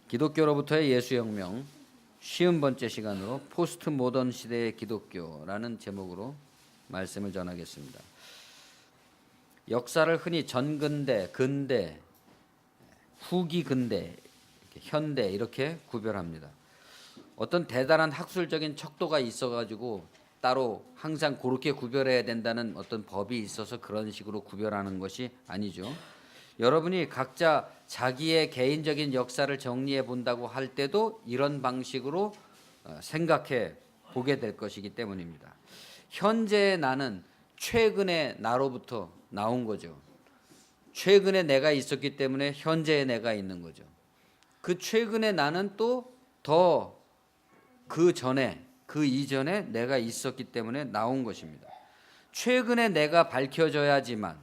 기독교로부터의 예수혁명 50번째 시간으로 포스트 모던 시대의 기독교라는 제목으로 말씀을 전하겠습니다. 역사를 흔히 전근대, 근대, 후기 근대, 현대 이렇게 구별합니다. 어떤 대단한 학술적인 척도가 있어가지고 따로 항상 그렇게 구별해야 된다는 어떤 법이 있어서 그런 식으로 구별하는 것이 아니죠. 여러분이 각자 자기의 개인적인 역사를 정리해 본다고 할 때도 이런 방식으로 생각해 보게 될 것이기 때문입니다. 현재의 나는 최근의 나로부터 나온 거죠. 최근에 내가 있었기 때문에 현재의 내가 있는 거죠. 그 최근의 나는 또 더 그 전에, 그 이전에 내가 있었기 때문에 나온 것입니다. 최근에 내가 밝혀져야지만,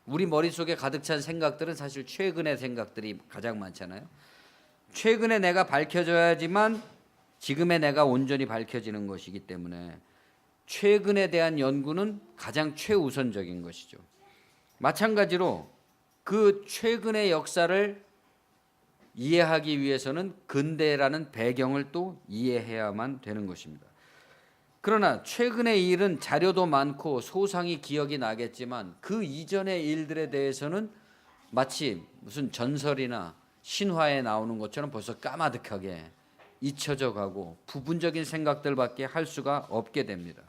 우리 머릿속에 가득 찬 생각들은 사실 최근의 생각들이 가장 많잖아요. 최근에 내가 밝혀져야지만 지금의 내가 온전히 밝혀지는 것이기 때문에 최근에 대한 연구는 가장 최우선적인 것이죠. 마찬가지로 그 최근의 역사를 이해하기 위해서는 근대라는 배경을 또 이해해야만 되는 것입니다. 그러나 최근의 일은 자료도 많고 소상히 기억이 나겠지만 그 이전의 일들에 대해서는 마치 무슨 전설이나 신화에 나오는 것처럼 벌써 까마득하게 잊혀져 가고 부분적인 생각들밖에 할 수가 없게 됩니다.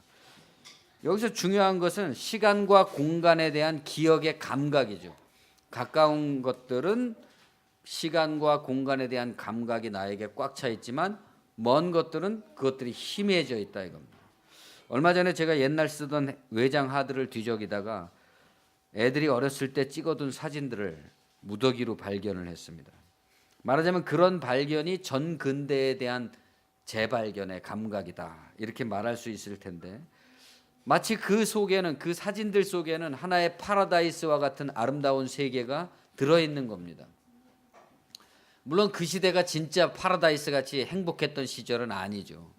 여기서 중요한 것은 시간과 공간에 대한 기억의 감각이죠. 가까운 것들은 시간과 공간에 대한 감각이 나에게 꽉 차 있지만 먼 것들은 그것들이 희미해져 있다 이겁니다. 얼마 전에 제가 옛날 쓰던 외장 하드를 뒤적이다가 애들이 어렸을 때 찍어둔 사진들을 무더기로 발견을 했습니다. 말하자면 그런 발견이 전 근대에 대한 재발견의 감각이다 이렇게 말할 수 있을 텐데, 마치 그 속에는, 그 사진들 속에는 하나의 파라다이스와 같은 아름다운 세계가 들어있는 겁니다. 물론 그 시대가 진짜 파라다이스 같이 행복했던 시절은 아니죠.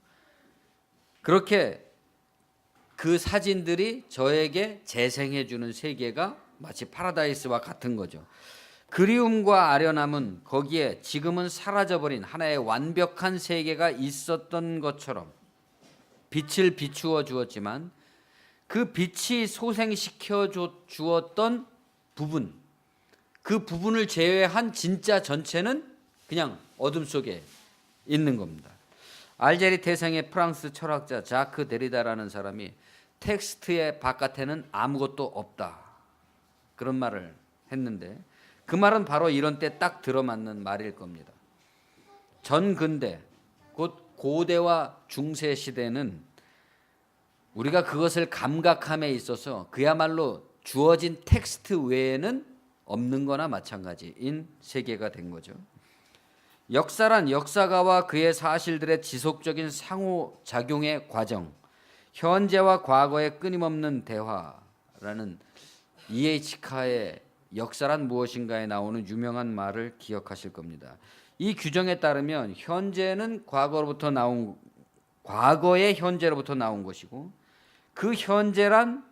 그렇게 그 사진들이 저에게 재생해 주는 세계가 마치 파라다이스와 같은 거죠. 그리움과 아련함은 거기에 지금은 사라져버린 하나의 완벽한 세계가 있었던 것처럼 빛을 비추어 주었지만 그 빛이 소생시켜 주었던 부분, 그 부분을 제외한 진짜 전체는 그냥 어둠 속에 있는 겁니다. 알제리 태생의 프랑스 철학자 자크 데리다라는 사람이 텍스트의 바깥에는 아무것도 없다 그런 말을 했는데, 그 말은 바로 이런 때 딱 들어맞는 말일 겁니다. 전근대, 곧 고대와 중세 시대는 우리가 그것을 감각함에 있어서 그야말로 주어진 텍스트 외에는 없는 거나 마찬가지인 세계가 된 거죠. 역사란 역사가와 그의 사실들의 지속적인 상호작용의 과정, 현재와 과거의 끊임없는 대화라는 E.H. 카의 역사란 무엇인가에 나오는 유명한 말을 기억하실 겁니다. 이 규정에 따르면 현재는 과거의 현재로부터 나온 것이고, 그 현재란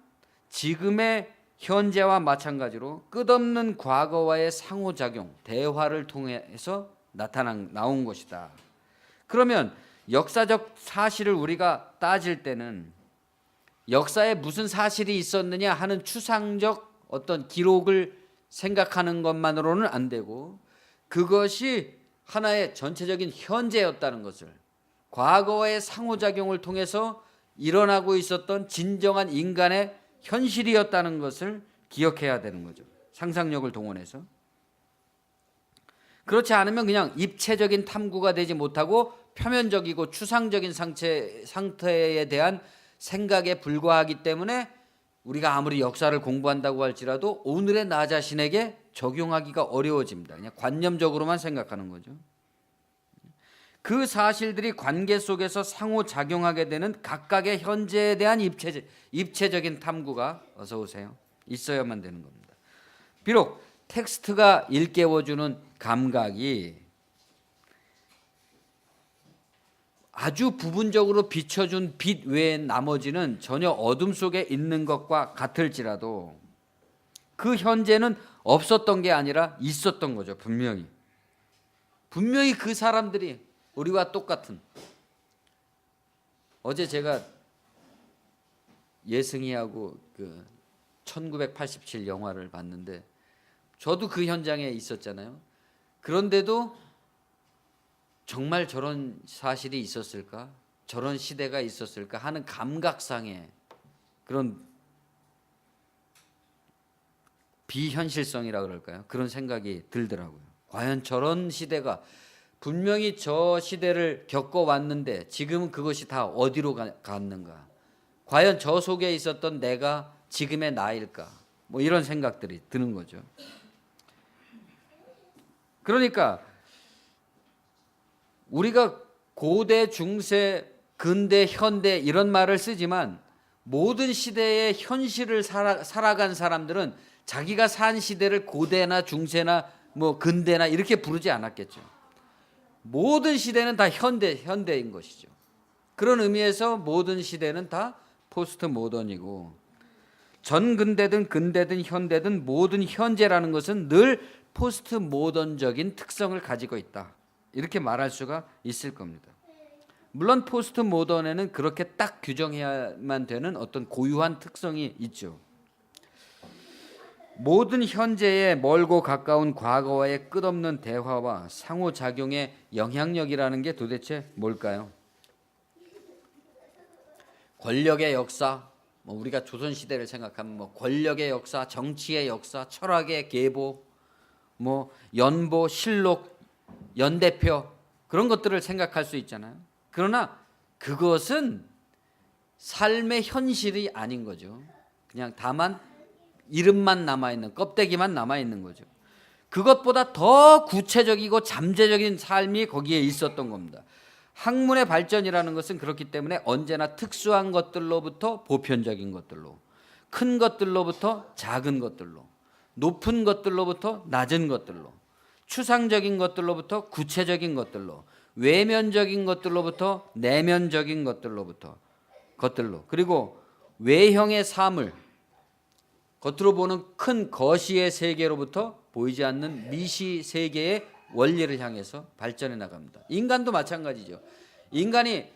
지금의 현재와 마찬가지로 끝없는 과거와의 상호작용, 대화를 통해서 나온 것이다. 그러면 역사적 사실을 우리가 따질 때는 역사에 무슨 사실이 있었느냐 하는 추상적 어떤 기록을 생각하는 것만으로는 안 되고, 그것이 하나의 전체적인 현재였다는 것을, 과거의 상호작용을 통해서 일어나고 있었던 진정한 인간의 현실이었다는 것을 기억해야 되는 거죠. 상상력을 동원해서. 그렇지 않으면 그냥 입체적인 탐구가 되지 못하고 표면적이고 추상적인 상태에 대한 생각에 불과하기 때문에 우리가 아무리 역사를 공부한다고 할지라도 오늘의 나 자신에게 적용하기가 어려워집니다. 그냥 관념적으로만 생각하는 거죠. 그 사실들이 관계 속에서 상호작용하게 되는 각각의 현재에 대한 입체적인 탐구가, 어서 오세요, 있어야만 되는 겁니다. 비록 텍스트가 일깨워주는 감각이 아주 부분적으로 비춰준 빛 외엔 나머지는 전혀 어둠 속에 있는 것과 같을지라도 그 현재는 없었던 게 아니라 있었던 거죠, 분명히. 분명히 그 사람들이 우리와 똑같은. 어제 제가 예승이하고 그 1987 영화를 봤는데 저도 그 현장에 있었잖아요. 그런데도 정말 저런 사실이 있었을까? 저런 시대가 있었을까 하는 감각상의 그런 비현실성이라 그럴까요? 그런 생각이 들더라고요. 과연 저런 시대가 분명히 저 시대를 겪어왔는데 지금은 그것이 다 어디로 갔는가? 과연 저 속에 있었던 내가 지금의 나일까? 뭐 이런 생각들이 드는 거죠. 그러니까 우리가 고대, 중세, 근대, 현대 이런 말을 쓰지만 모든 시대의 현실을 살아간 사람들은 자기가 산 시대를 고대나 중세나 뭐 근대나 이렇게 부르지 않았겠죠. 모든 시대는 다 현대인 것이죠. 그런 의미에서 모든 시대는 다 포스트 모던이고, 전근대든 근대든 현대든 모든 현재라는 것은 늘 포스트 모던적인 특성을 가지고 있다. 이렇게 말할 수가 있을 겁니다. 물론 포스트 모던에는 그렇게 딱 규정해야만 되는 어떤 고유한 특성이 있죠. 모든 현재의 멀고 가까운 과거와의 끝없는 대화와 상호작용의 영향력이라는 게 도대체 뭘까요? 권력의 역사, 우리가 조선시대를 생각하면 권력의 역사, 정치의 역사, 철학의 계보, 연보, 실록, 연대표 그런 것들을 생각할 수 있잖아요. 그러나 그것은 삶의 현실이 아닌 거죠. 그냥 다만 이름만 남아있는, 껍데기만 남아있는 거죠. 그것보다 더 구체적이고 잠재적인 삶이 거기에 있었던 겁니다. 학문의 발전이라는 것은 그렇기 때문에 언제나 특수한 것들로부터 보편적인 것들로, 큰 것들로부터 작은 것들로, 높은 것들로부터 낮은 것들로, 추상적인 것들로부터 구체적인 것들로, 외면적인 것들로부터 내면적인 것들로, 그리고 외형의 사물, 겉으로 보는 큰 거시의 세계로부터 보이지 않는 미시 세계의 원리를 향해서 발전해 나갑니다. 인간도 마찬가지죠. 인간이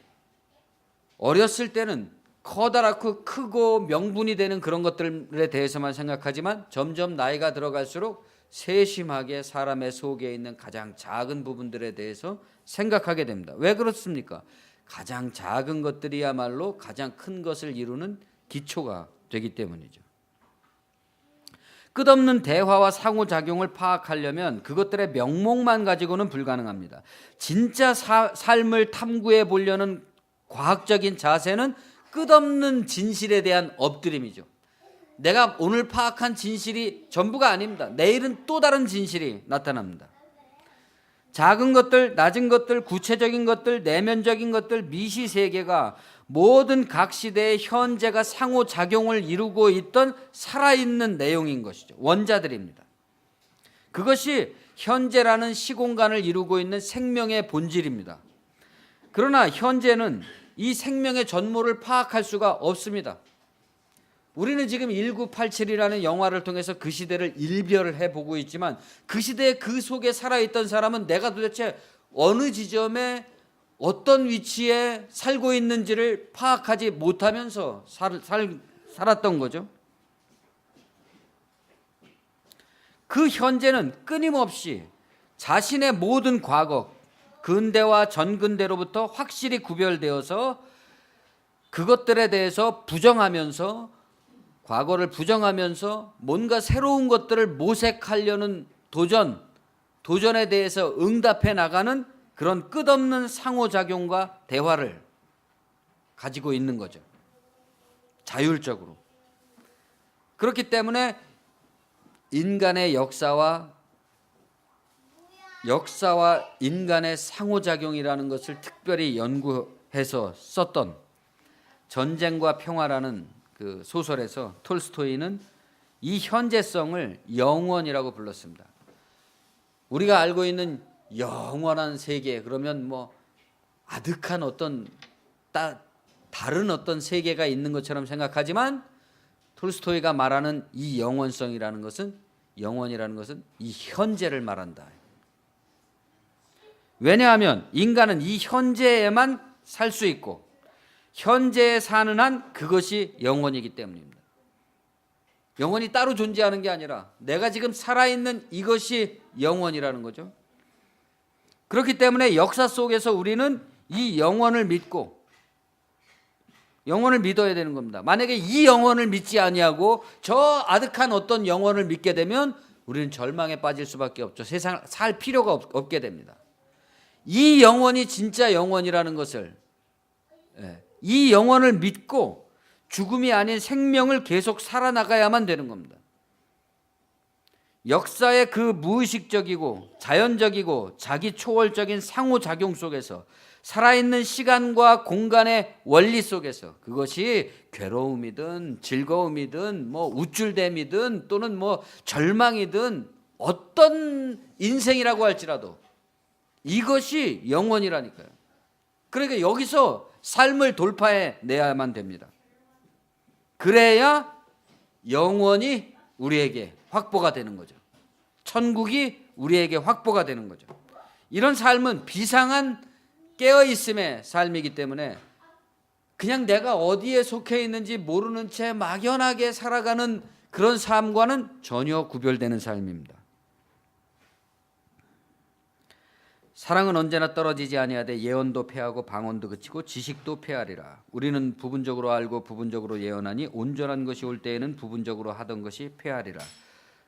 어렸을 때는 커다랗고 크고 명분이 되는 그런 것들에 대해서만 생각하지만 점점 나이가 들어갈수록 세심하게 사람의 속에 있는 가장 작은 부분들에 대해서 생각하게 됩니다. 왜 그렇습니까? 가장 작은 것들이야말로 가장 큰 것을 이루는 기초가 되기 때문이죠. 끝없는 대화와 상호작용을 파악하려면 그것들의 명목만 가지고는 불가능합니다. 진짜 삶을 탐구해 보려는 과학적인 자세는 끝없는 진실에 대한 엎드림이죠. 내가 오늘 파악한 진실이 전부가 아닙니다. 내일은 또 다른 진실이 나타납니다. 작은 것들, 낮은 것들, 구체적인 것들, 내면적인 것들, 미시세계가 모든 각 시대의 현재가 상호작용을 이루고 있던 살아있는 내용인 것이죠. 원자들입니다. 그것이 현재라는 시공간을 이루고 있는 생명의 본질입니다. 그러나 현재는 이 생명의 전모를 파악할 수가 없습니다. 우리는 지금 1987이라는 영화를 통해서 그 시대를 일별을 해보고 있지만 그 시대에 그 속에 살아있던 사람은 내가 도대체 어느 지점에 어떤 위치에 살고 있는지를 파악하지 못하면서 살았던 거죠. 그 현재는 끊임없이 자신의 모든 과거, 근대와 전근대로부터 확실히 구별되어서 그것들에 대해서 부정하면서, 과거를 부정하면서 뭔가 새로운 것들을 모색하려는 도전에 대해서 응답해 나가는 그런 끝없는 상호작용과 대화를 가지고 있는 거죠. 자율적으로. 그렇기 때문에 인간의 역사와 인간의 상호작용이라는 것을 특별히 연구해서 썼던 전쟁과 평화라는 그 소설에서 톨스토이는 이 현재성을 영원이라고 불렀습니다. 우리가 알고 있는 영원한 세계, 그러면 아득한 어떤 다른 어떤 세계가 있는 것처럼 생각하지만 톨스토이가 말하는 이 영원이라는 것은 이 현재를 말한다. 왜냐하면 인간은 이 현재에만 살 수 있고 현재에 사는 한 그것이 영원이기 때문입니다. 영원이 따로 존재하는 게 아니라 내가 지금 살아있는 이것이 영원이라는 거죠. 그렇기 때문에 역사 속에서 우리는 이 영원을 믿고 영원을 믿어야 되는 겁니다. 만약에 이 영원을 믿지 아니하고 저 아득한 어떤 영원을 믿게 되면 우리는 절망에 빠질 수밖에 없죠. 세상을 살 필요가 없게 됩니다. 이 영원이 진짜 영원이라는 것을, 이 영원을 믿고 죽음이 아닌 생명을 계속 살아나가야만 되는 겁니다. 역사의 그 무의식적이고 자연적이고 자기 초월적인 상호작용 속에서 살아있는 시간과 공간의 원리 속에서 그것이 괴로움이든 즐거움이든 뭐 우쭐됨이든 또는 뭐 절망이든 어떤 인생이라고 할지라도 이것이 영원이라니까요. 그러니까 여기서 삶을 돌파해 내야만 됩니다. 그래야 영원이 우리에게 확보가 되는 거죠. 천국이 우리에게 확보가 되는 거죠. 이런 삶은 비상한 깨어있음의 삶이기 때문에 그냥 내가 어디에 속해 있는지 모르는 채 막연하게 살아가는 그런 삶과는 전혀 구별되는 삶입니다. 사랑은 언제나 떨어지지 아니하되 예언도 패하고 방언도 그치고 지식도 패하리라. 우리는 부분적으로 알고 부분적으로 예언하니 온전한 것이 올 때에는 부분적으로 하던 것이 패하리라.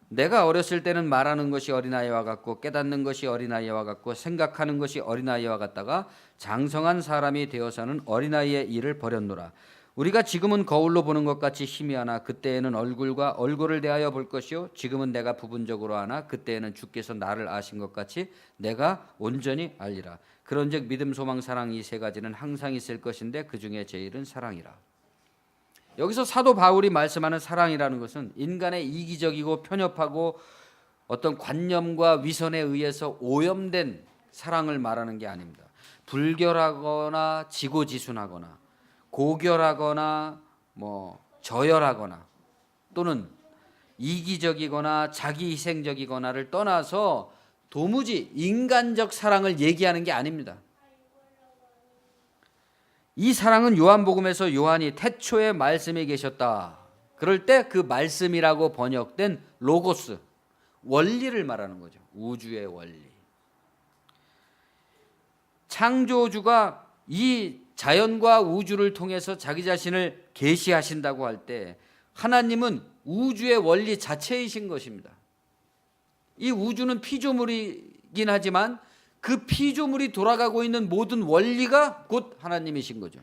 내가 어렸을 때는 말하는 것이 어린아이와 같고 깨닫는 것이 어린아이와 같고 생각하는 것이 어린아이와 같다가 장성한 사람이 되어서는 어린아이의 일을 버렸노라. 우리가 지금은 거울로 보는 것 같이 희미하나 그때에는 얼굴과 얼굴을 대하여 볼 것이요 지금은 내가 부분적으로 하나 그때에는 주께서 나를 아신 것 같이 내가 온전히 알리라. 그런즉 믿음 소망 사랑 이 세 가지는 항상 있을 것인데 그중에 제일은 사랑이라. 여기서 사도 바울이 말씀하는 사랑이라는 것은 인간의 이기적이고 편협하고 어떤 관념과 위선에 의해서 오염된 사랑을 말하는 게 아닙니다. 불결하거나 지고지순하거나 고결하거나 저열하거나 또는 이기적이거나 자기희생적이거나를 떠나서 도무지 인간적 사랑을 얘기하는 게 아닙니다. 이 사랑은 요한복음에서 요한이 태초에 말씀이 계셨다. 그럴 때 그 말씀이라고 번역된 로고스, 원리를 말하는 거죠. 우주의 원리. 창조주가 이 자연과 우주를 통해서 자기 자신을 계시하신다고 할 때 하나님은 우주의 원리 자체이신 것입니다. 이 우주는 피조물이긴 하지만 그 피조물이 돌아가고 있는 모든 원리가 곧 하나님이신 거죠.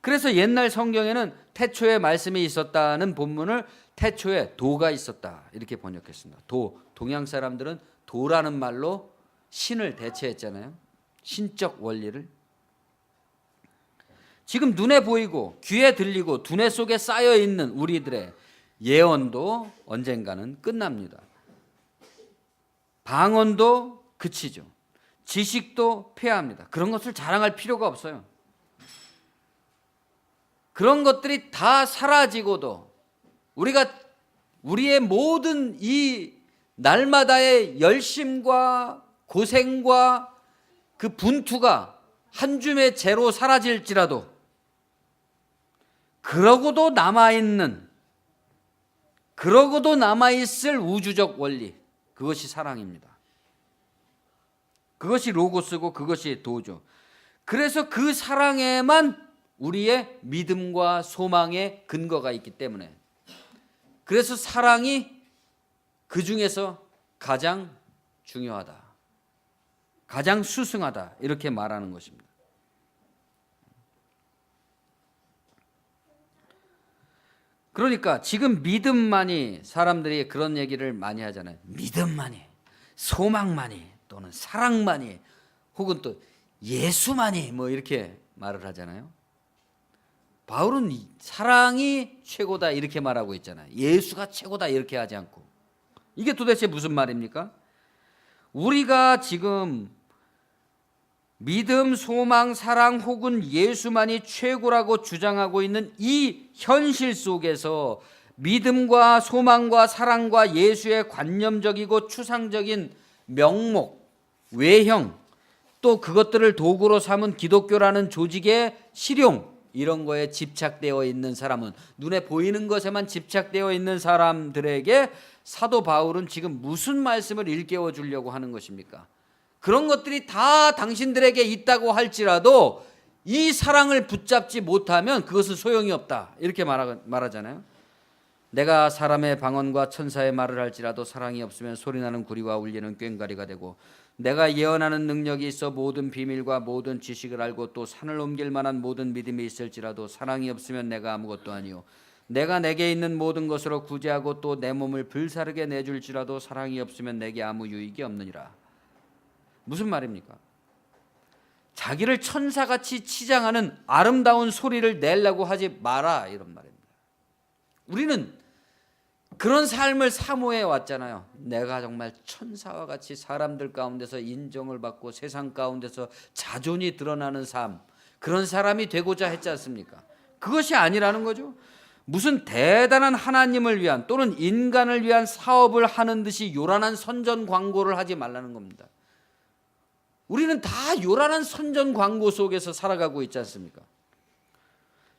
그래서 옛날 성경에는 태초에 말씀이 있었다는 본문을 태초에 도가 있었다 이렇게 번역했습니다. 동양 사람들은 도라는 말로 신을 대체했잖아요. 신적 원리를. 지금 눈에 보이고 귀에 들리고 두뇌 속에 쌓여 있는 우리들의 예언도 언젠가는 끝납니다. 방언도 그치죠. 지식도 폐합니다. 그런 것을 자랑할 필요가 없어요. 그런 것들이 다 사라지고도 우리가 우리의 모든 이 날마다의 열심과 고생과 그 분투가 한 줌의 재로 사라질지라도 그러고도 남아있을 우주적 원리, 그것이 사랑입니다. 그것이 로고스고 그것이 도죠. 그래서 그 사랑에만 우리의 믿음과 소망의 근거가 있기 때문에 그래서 사랑이 그 중에서 가장 중요하다, 가장 수승하다 이렇게 말하는 것입니다. 그러니까 지금 믿음만이, 사람들이 그런 얘기를 많이 하잖아요. 믿음만이, 소망만이, 또는 사랑만이, 혹은 또 예수만이 이렇게 말을 하잖아요. 바울은 사랑이 최고다 이렇게 말하고 있잖아요. 예수가 최고다 이렇게 하지 않고. 이게 도대체 무슨 말입니까? 우리가 지금 믿음, 소망, 사랑 혹은 예수만이 최고라고 주장하고 있는 이 현실 속에서 믿음과 소망과 사랑과 예수의 관념적이고 추상적인 명목, 외형, 또 그것들을 도구로 삼은 기독교라는 조직의 실용, 이런 거에 집착되어 있는 사람은, 눈에 보이는 것에만 집착되어 있는 사람들에게 사도 바울은 지금 무슨 말씀을 일깨워 주려고 하는 것입니까? 그런 것들이 다 당신들에게 있다고 할지라도 이 사랑을 붙잡지 못하면 그것은 소용이 없다, 이렇게 말하잖아요. 내가 사람의 방언과 천사의 말을 할지라도 사랑이 없으면 소리나는 구리와 울리는 꽹과리가 되고, 내가 예언하는 능력이 있어 모든 비밀과 모든 지식을 알고 또 산을 옮길 만한 모든 믿음이 있을지라도 사랑이 없으면 내가 아무것도 아니요, 내가 내게 있는 모든 것으로 구제하고 또 내 몸을 불사르게 내줄지라도 사랑이 없으면 내게 아무 유익이 없느니라. 무슨 말입니까? 자기를 천사같이 치장하는 아름다운 소리를 내려고 하지 마라, 이런 말입니다. 우리는 그런 삶을 사모해 왔잖아요. 내가 정말 천사와 같이 사람들 가운데서 인정을 받고 세상 가운데서 자존이 드러나는 삶, 그런 사람이 되고자 했지 않습니까? 그것이 아니라는 거죠. 무슨 대단한 하나님을 위한 또는 인간을 위한 사업을 하는 듯이 요란한 선전 광고를 하지 말라는 겁니다. 우리는 다 요란한 선전 광고 속에서 살아가고 있지 않습니까?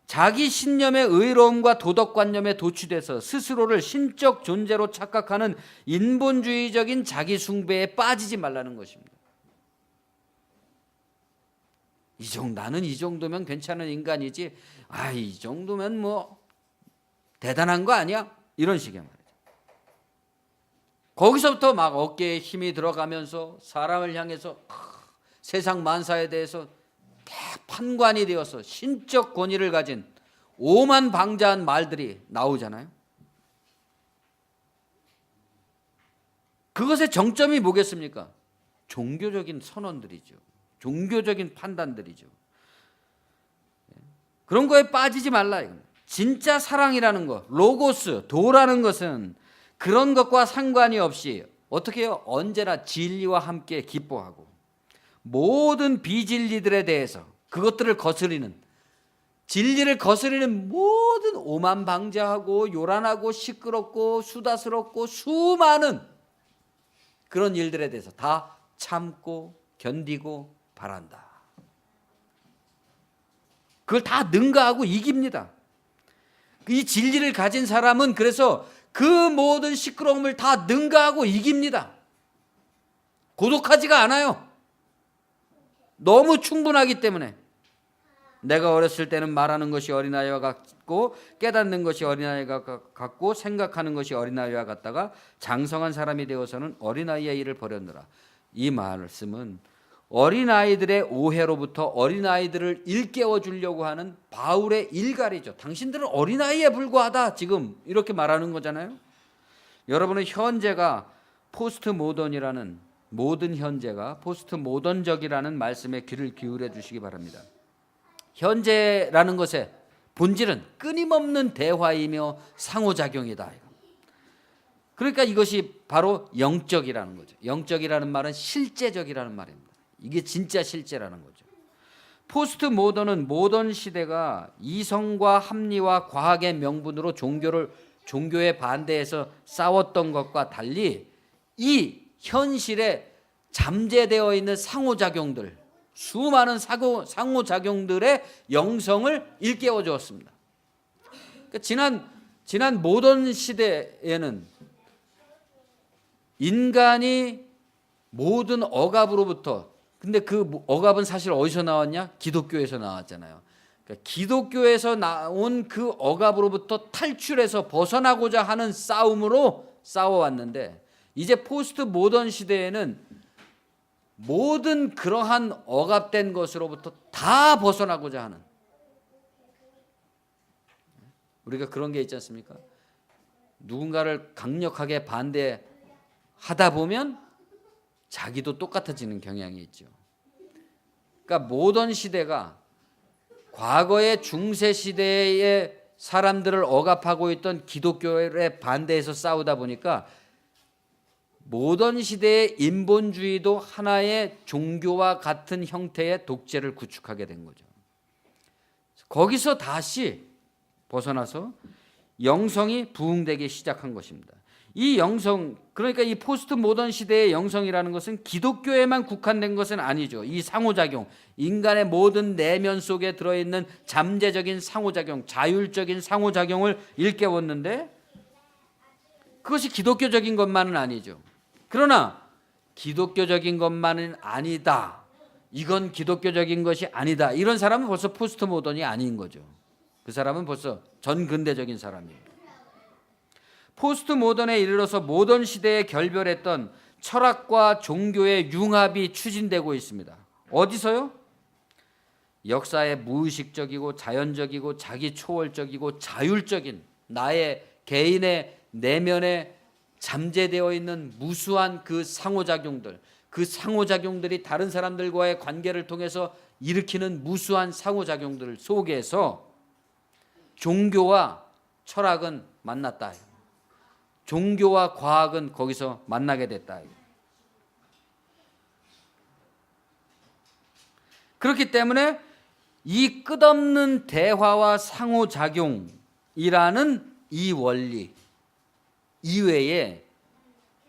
자기 신념의 의로움과 도덕관념에 도취돼서 스스로를 신적 존재로 착각하는 인본주의적인 자기 숭배에 빠지지 말라는 것입니다. 나는 이 정도면 괜찮은 인간이지, 이 정도면 뭐 대단한 거 아니야? 이런 식의 말이죠. 거기서부터 막 어깨에 힘이 들어가면서 사람을 향해서 세상 만사에 대해서 판관이 되어서 신적 권위를 가진 오만방자한 말들이 나오잖아요. 그것의 정점이 뭐겠습니까? 종교적인 선언들이죠. 종교적인 판단들이죠. 그런 거에 빠지지 말라, 이겁니다. 진짜 사랑이라는 것, 로고스, 도라는 것은 그런 것과 상관이 없이 어떻게 해요? 언제나 진리와 함께 기뻐하고 모든 비진리들에 대해서 그것들을 거스리는, 진리를 거스리는 모든 오만방자하고 요란하고 시끄럽고 수다스럽고 수많은 그런 일들에 대해서 다 참고 견디고 바란다. 그걸 다 능가하고 이깁니다. 이 진리를 가진 사람은 그래서 그 모든 시끄러움을 다 능가하고 이깁니다. 고독하지가 않아요. 너무 충분하기 때문에. 내가 어렸을 때는 말하는 것이 어린아이와 같고 깨닫는 것이 어린아이와 같고 생각하는 것이 어린아이와 같다가 장성한 사람이 되어서는 어린아이의 일을 버렸노라. 이 말씀은 어린아이들의 오해로부터 어린아이들을 일깨워 주려고 하는 바울의 일갈이죠. 당신들은 어린아이에 불과하다, 지금 이렇게 말하는 거잖아요. 여러분은 현재가 포스트 모던이라는, 모든 현재가 포스트 모던적이라는 말씀에 귀를 기울여 주시기 바랍니다. 현재라는 것의 본질은 끊임없는 대화이며 상호작용이다. 그러니까 이것이 바로 영적이라는 거죠. 영적이라는 말은 실제적이라는 말입니다. 이게 진짜 실제라는 거죠. 포스트 모던은 모던 시대가 이성과 합리와 과학의 명분으로 종교에 반대해서 싸웠던 것과 달리 이 현실에 잠재되어 있는 상호작용들, 수많은 상호작용들의 영성을 일깨워 주었습니다. 그러니까 지난 모던 시대에는 인간이 모든 억압으로부터, 근데 그 억압은 사실 어디서 나왔냐? 기독교에서 나왔잖아요. 그러니까 기독교에서 나온 그 억압으로부터 탈출해서 벗어나고자 하는 싸움으로 싸워왔는데, 이제 포스트 모던 시대에는 모든 그러한 억압된 것으로부터 다 벗어나고자 하는, 우리가 그런 게 있지 않습니까? 누군가를 강력하게 반대하다 보면 자기도 똑같아지는 경향이 있죠. 그러니까 모던 시대가 과거의 중세 시대의 사람들을 억압하고 있던 기독교에 반대해서 싸우다 보니까 모던 시대의 인본주의도 하나의 종교와 같은 형태의 독재를 구축하게 된 거죠. 거기서 다시 벗어나서 영성이 부흥되기 시작한 것입니다. 이 영성, 그러니까 이 포스트 모던 시대의 영성이라는 것은 기독교에만 국한된 것은 아니죠. 이 상호작용, 인간의 모든 내면 속에 들어있는 잠재적인 상호작용, 자율적인 상호작용을 일깨웠는데 그것이 기독교적인 것만은 아니죠. 그러나 기독교적인 것만은 아니다, 이건 기독교적인 것이 아니다, 이런 사람은 벌써 포스트 모던이 아닌 거죠. 그 사람은 벌써 전근대적인 사람이에요. 포스트 모던에 이르러서 모던 시대에 결별했던 철학과 종교의 융합이 추진되고 있습니다. 어디서요? 역사의 무의식적이고 자연적이고 자기 초월적이고 자율적인 나의 개인의 내면에 잠재되어 있는 무수한 그 상호작용들, 그 상호작용들이 다른 사람들과의 관계를 통해서 일으키는 무수한 상호작용들 속에서 종교와 철학은 만났다. 종교와 과학은 거기서 만나게 됐다. 그렇기 때문에 이 끝없는 대화와 상호작용이라는 이 원리 이외에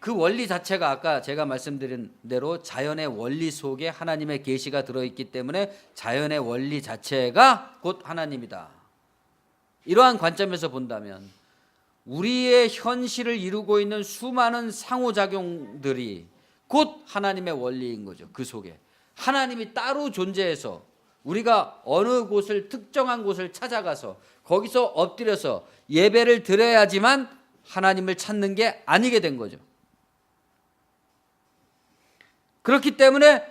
그 원리 자체가 아까 제가 말씀드린 대로 자연의 원리 속에 하나님의 계시가 들어있기 때문에 자연의 원리 자체가 곧 하나님이다. 이러한 관점에서 본다면 우리의 현실을 이루고 있는 수많은 상호작용들이 곧 하나님의 원리인 거죠. 그 속에 하나님이 따로 존재해서 우리가 어느 곳을 특정한 곳을 찾아가서 거기서 엎드려서 예배를 드려야지만 하나님을 찾는 게 아니게 된 거죠. 그렇기 때문에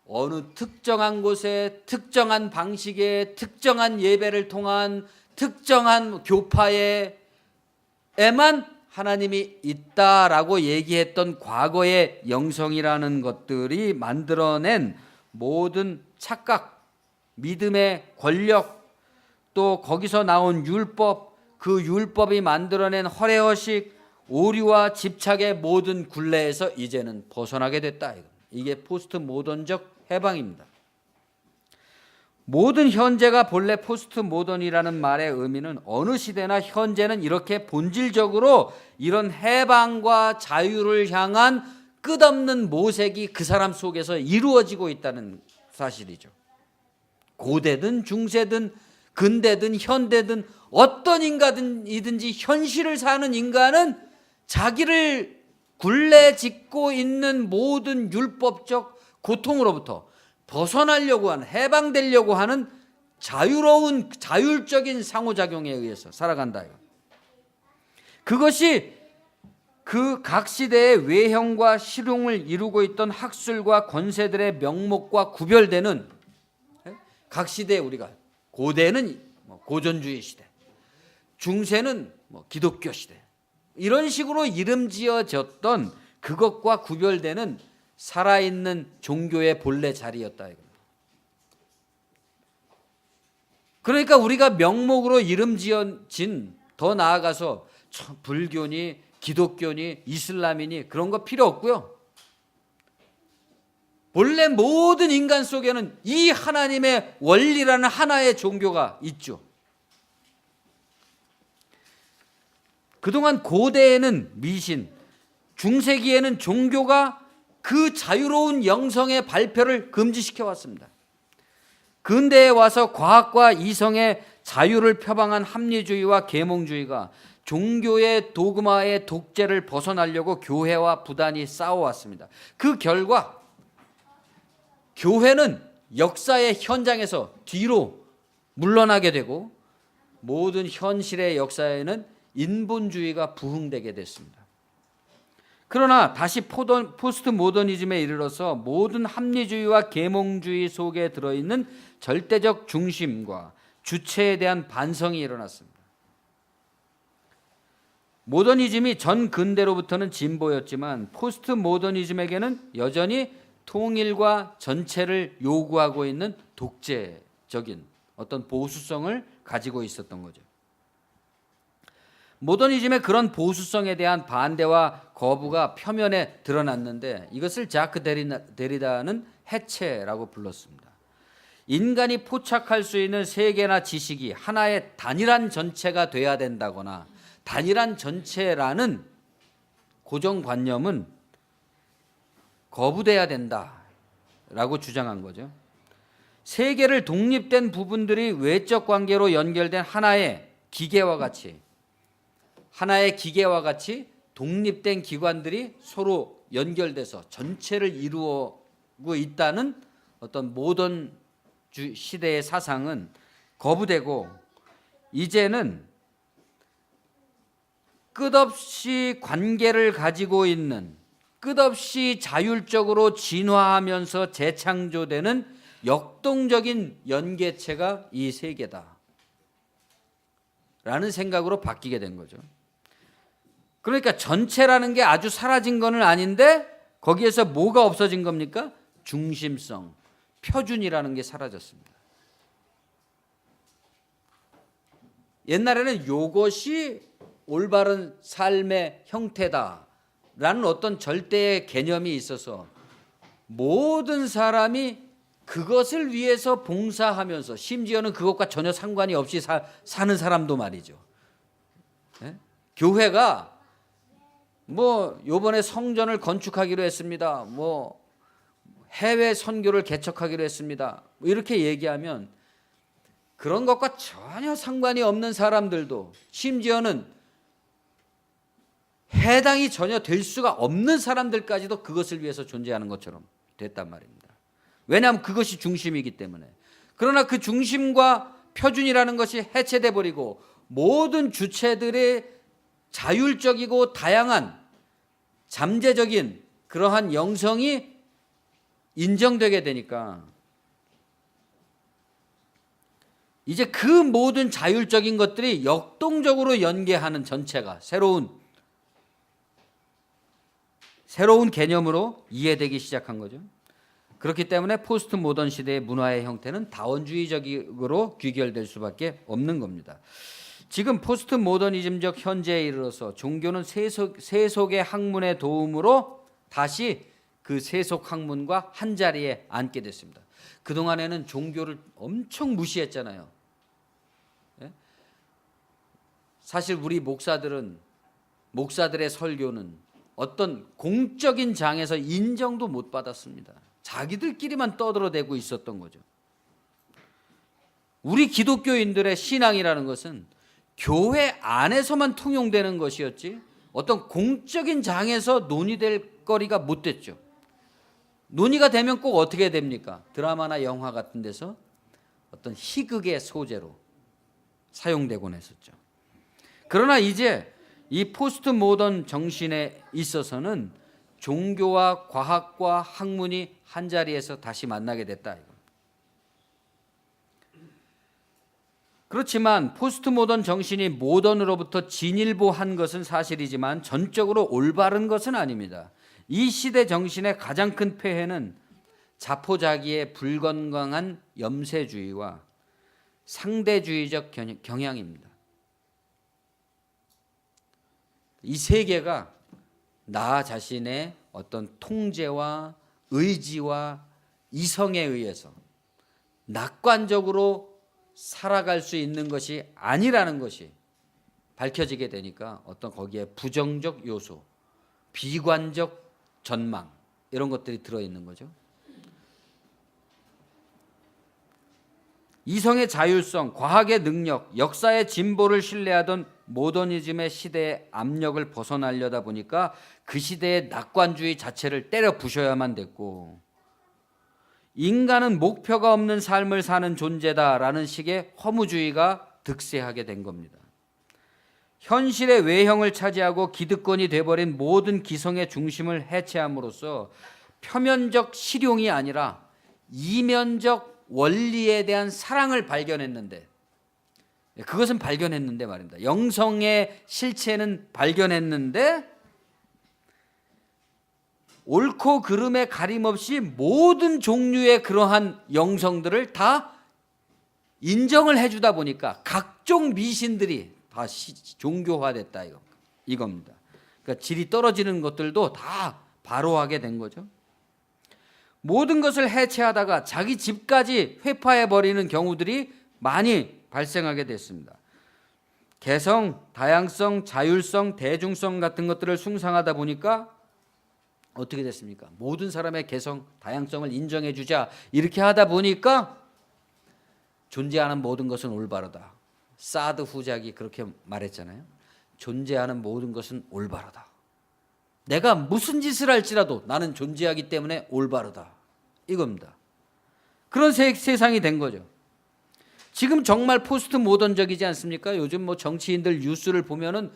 어느 특정한 곳에 특정한 방식의 특정한 예배를 통한 특정한 교파에만 하나님이 있다라고 얘기했던 과거의 영성이라는 것들이 만들어낸 모든 착각, 믿음의 권력, 또 거기서 나온 율법, 그 율법이 만들어낸 허례허식, 오류와 집착의 모든 굴레에서 이제는 벗어나게 됐다. 이게 포스트 모던적 해방입니다. 모든 현재가 본래 포스트 모던이라는 말의 의미는 어느 시대나 현재는 이렇게 본질적으로 이런 해방과 자유를 향한 끝없는 모색이 그 사람 속에서 이루어지고 있다는 사실이죠. 고대든 중세든 근대든 현대든 어떤 인간이든지 현실을 사는 인간은 자기를 굴레짓고 있는 모든 율법적 고통으로부터 벗어나려고 하는, 해방되려고 하는 자유로운 자율적인 상호작용에 의해서 살아간다. 그것이 그 각 시대의 외형과 실용을 이루고 있던 학술과 권세들의 명목과 구별되는 각 시대에 우리가 고대는 고전주의 시대, 중세는 기독교 시대, 이런 식으로 이름 지어졌던 그것과 구별되는 살아있는 종교의 본래 자리였다. 그러니까 우리가 명목으로 이름 지어진, 더 나아가서 불교니 기독교니 이슬람이니 그런 거 필요 없고요. 본래 모든 인간 속에는 이 하나님의 원리라는 하나의 종교가 있죠. 그동안 고대에는 미신, 중세기에는 종교가 그 자유로운 영성의 발표를 금지시켜 왔습니다. 근대에 와서 과학과 이성의 자유를 표방한 합리주의와 계몽주의가 종교의 도그마의 독재를 벗어나려고 교회와 부단히 싸워왔습니다. 그 결과 교회는 역사의 현장에서 뒤로 물러나게 되고 모든 현실의 역사에는 인본주의가 부흥되게 됐습니다. 그러나 다시 포스트 모더니즘에 이르러서 모든 합리주의와 계몽주의 속에 들어있는 절대적 중심과 주체에 대한 반성이 일어났습니다. 모더니즘이 전 근대로부터는 진보였지만 포스트 모더니즘에게는 여전히 통일과 전체를 요구하고 있는 독재적인 어떤 보수성을 가지고 있었던 거죠. 모더니즘의 그런 보수성에 대한 반대와 거부가 표면에 드러났는데 이것을 자크 데리다는 해체라고 불렀습니다. 인간이 포착할 수 있는 세계나 지식이 하나의 단일한 전체가 돼야 된다거나 단일한 전체라는 고정관념은 거부돼야 된다라고 주장한 거죠. 세계를 독립된 부분들이 외적 관계로 연결된 하나의 기계와 같이 독립된 기관들이 서로 연결돼서 전체를 이루고 있다는 어떤 모던 시대의 사상은 거부되고, 이제는 끝없이 관계를 가지고 있는, 끝없이 자율적으로 진화하면서 재창조되는 역동적인 연계체가 이 세계다 라는 생각으로 바뀌게 된 거죠. 그러니까 전체라는 게 아주 사라진 건 아닌데 거기에서 뭐가 없어진 겁니까? 중심성, 표준이라는 게 사라졌습니다. 옛날에는 이것이 올바른 삶의 형태다라는 어떤 절대의 개념이 있어서 모든 사람이 그것을 위해서 봉사하면서, 심지어는 그것과 전혀 상관이 없이 사는 사람도 말이죠. 네? 교회가 뭐 요번에 성전을 건축하기로 했습니다. 뭐 해외 선교를 개척하기로 했습니다. 이렇게 얘기하면 그런 것과 전혀 상관이 없는 사람들도, 심지어는 해당이 전혀 될 수가 없는 사람들까지도 그것을 위해서 존재하는 것처럼 됐단 말입니다. 왜냐하면 그것이 중심이기 때문에. 그러나 그 중심과 표준이라는 것이 해체돼 버리고 모든 주체들의 자율적이고 다양한 잠재적인 그러한 영성이 인정되게 되니까 이제 그 모든 자율적인 것들이 역동적으로 연계하는 전체가 새로운 개념으로 이해되기 시작한 거죠. 그렇기 때문에 포스트 모던 시대의 문화의 형태는 다원주의적으로 귀결될 수밖에 없는 겁니다. 지금 포스트 모더니즘적 현재에 이르러서 종교는 세속의 학문의 도움으로 다시 그 세속 학문과 한 자리에 앉게 됐습니다. 그동안에는 종교를 엄청 무시했잖아요. 사실 우리 목사들의 설교는 어떤 공적인 장에서 인정도 못 받았습니다. 자기들끼리만 떠들어대고 있었던 거죠. 우리 기독교인들의 신앙이라는 것은 교회 안에서만 통용되는 것이었지 어떤 공적인 장에서 논의될 거리가 못 됐죠. 논의가 되면 꼭 어떻게 됩니까? 드라마나 영화 같은 데서 어떤 희극의 소재로 사용되곤 했었죠. 그러나 이제 이 포스트 모던 정신에 있어서는 종교와 과학과 학문이 한 자리에서 다시 만나게 됐다. 그렇지만 포스트 모던 정신이 모던으로부터 진일보한 것은 사실이지만 전적으로 올바른 것은 아닙니다. 이 시대 정신의 가장 큰 폐해는 자포자기의 불건강한 염세주의와 상대주의적 경향입니다. 이 세계가 나 자신의 어떤 통제와 의지와 이성에 의해서 낙관적으로 살아갈 수 있는 것이 아니라는 것이 밝혀지게 되니까 어떤 거기에 부정적 요소, 비관적 전망 이런 것들이 들어있는 거죠. 이성의 자율성, 과학의 능력, 역사의 진보를 신뢰하던 모더니즘의 시대의 압력을 벗어나려다 보니까 그 시대의 낙관주의 자체를 때려 부셔야만 됐고, 인간은 목표가 없는 삶을 사는 존재다라는 식의 허무주의가 득세하게 된 겁니다. 현실의 외형을 차지하고 기득권이 돼버린 모든 기성의 중심을 해체함으로써 표면적 실용이 아니라 이면적 원리에 대한 사랑을 발견했는데, 그것은 발견했는데 말입니다. 영성의 실체는 발견했는데 옳고 그름에 가림없이 모든 종류의 그러한 영성들을 다 인정을 해주다 보니까 각종 미신들이 다 종교화됐다 이겁니다. 그러니까 질이 떨어지는 것들도 다 바로하게 된 거죠. 모든 것을 해체하다가 자기 집까지 회파해버리는 경우들이 많이 발생하게 됐습니다. 개성, 다양성, 자율성, 대중성 같은 것들을 숭상하다 보니까 어떻게 됐습니까? 모든 사람의 개성, 다양성을 인정해 주자 이렇게 하다 보니까 존재하는 모든 것은 올바르다. 사드 후작이 그렇게 말했잖아요. 존재하는 모든 것은 올바르다. 내가 무슨 짓을 할지라도 나는 존재하기 때문에 올바르다. 이겁니다. 그런 세상이 된 거죠. 지금 정말 포스트 모던적이지 않습니까? 요즘 뭐 정치인들 뉴스를 보면은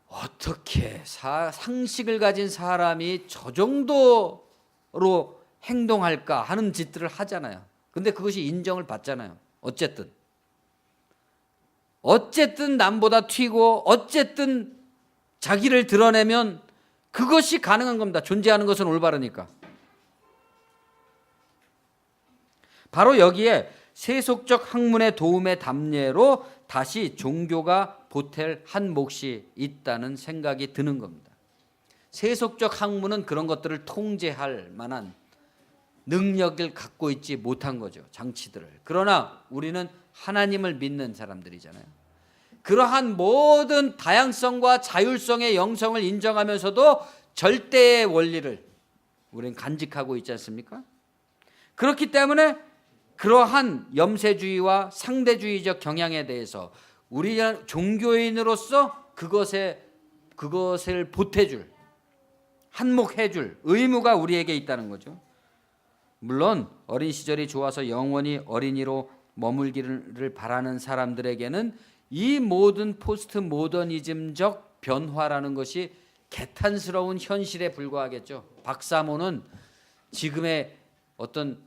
어떻게 상식을 가진 사람이 저 정도로 행동할까 하는 짓들을 하잖아요. 근데 그것이 인정을 받잖아요. 어쨌든 남보다 튀고 어쨌든 자기를 드러내면 그것이 가능한 겁니다. 존재하는 것은 올바르니까. 바로 여기에 세속적 학문의 도움의 담례로 다시 종교가 보탤 한 몫이 있다는 생각이 드는 겁니다. 세속적 학문은 그런 것들을 통제할 만한 능력을 갖고 있지 못한 거죠. 장치들을. 그러나 우리는 하나님을 믿는 사람들이잖아요. 그러한 모든 다양성과 자율성의 영성을 인정하면서도 절대의 원리를 우리는 간직하고 있지 않습니까? 그렇기 때문에 그러한 염세주의와 상대주의적 경향에 대해서 우리 종교인으로서 그것을 보태줄, 한몫해줄 의무가 우리에게 있다는 거죠. 물론 어린 시절이 좋아서 영원히 어린이로 머물기를 바라는 사람들에게는 이 모든 포스트 모더니즘적 변화라는 것이 개탄스러운 현실에 불과하겠죠. 박사모는 지금의 어떤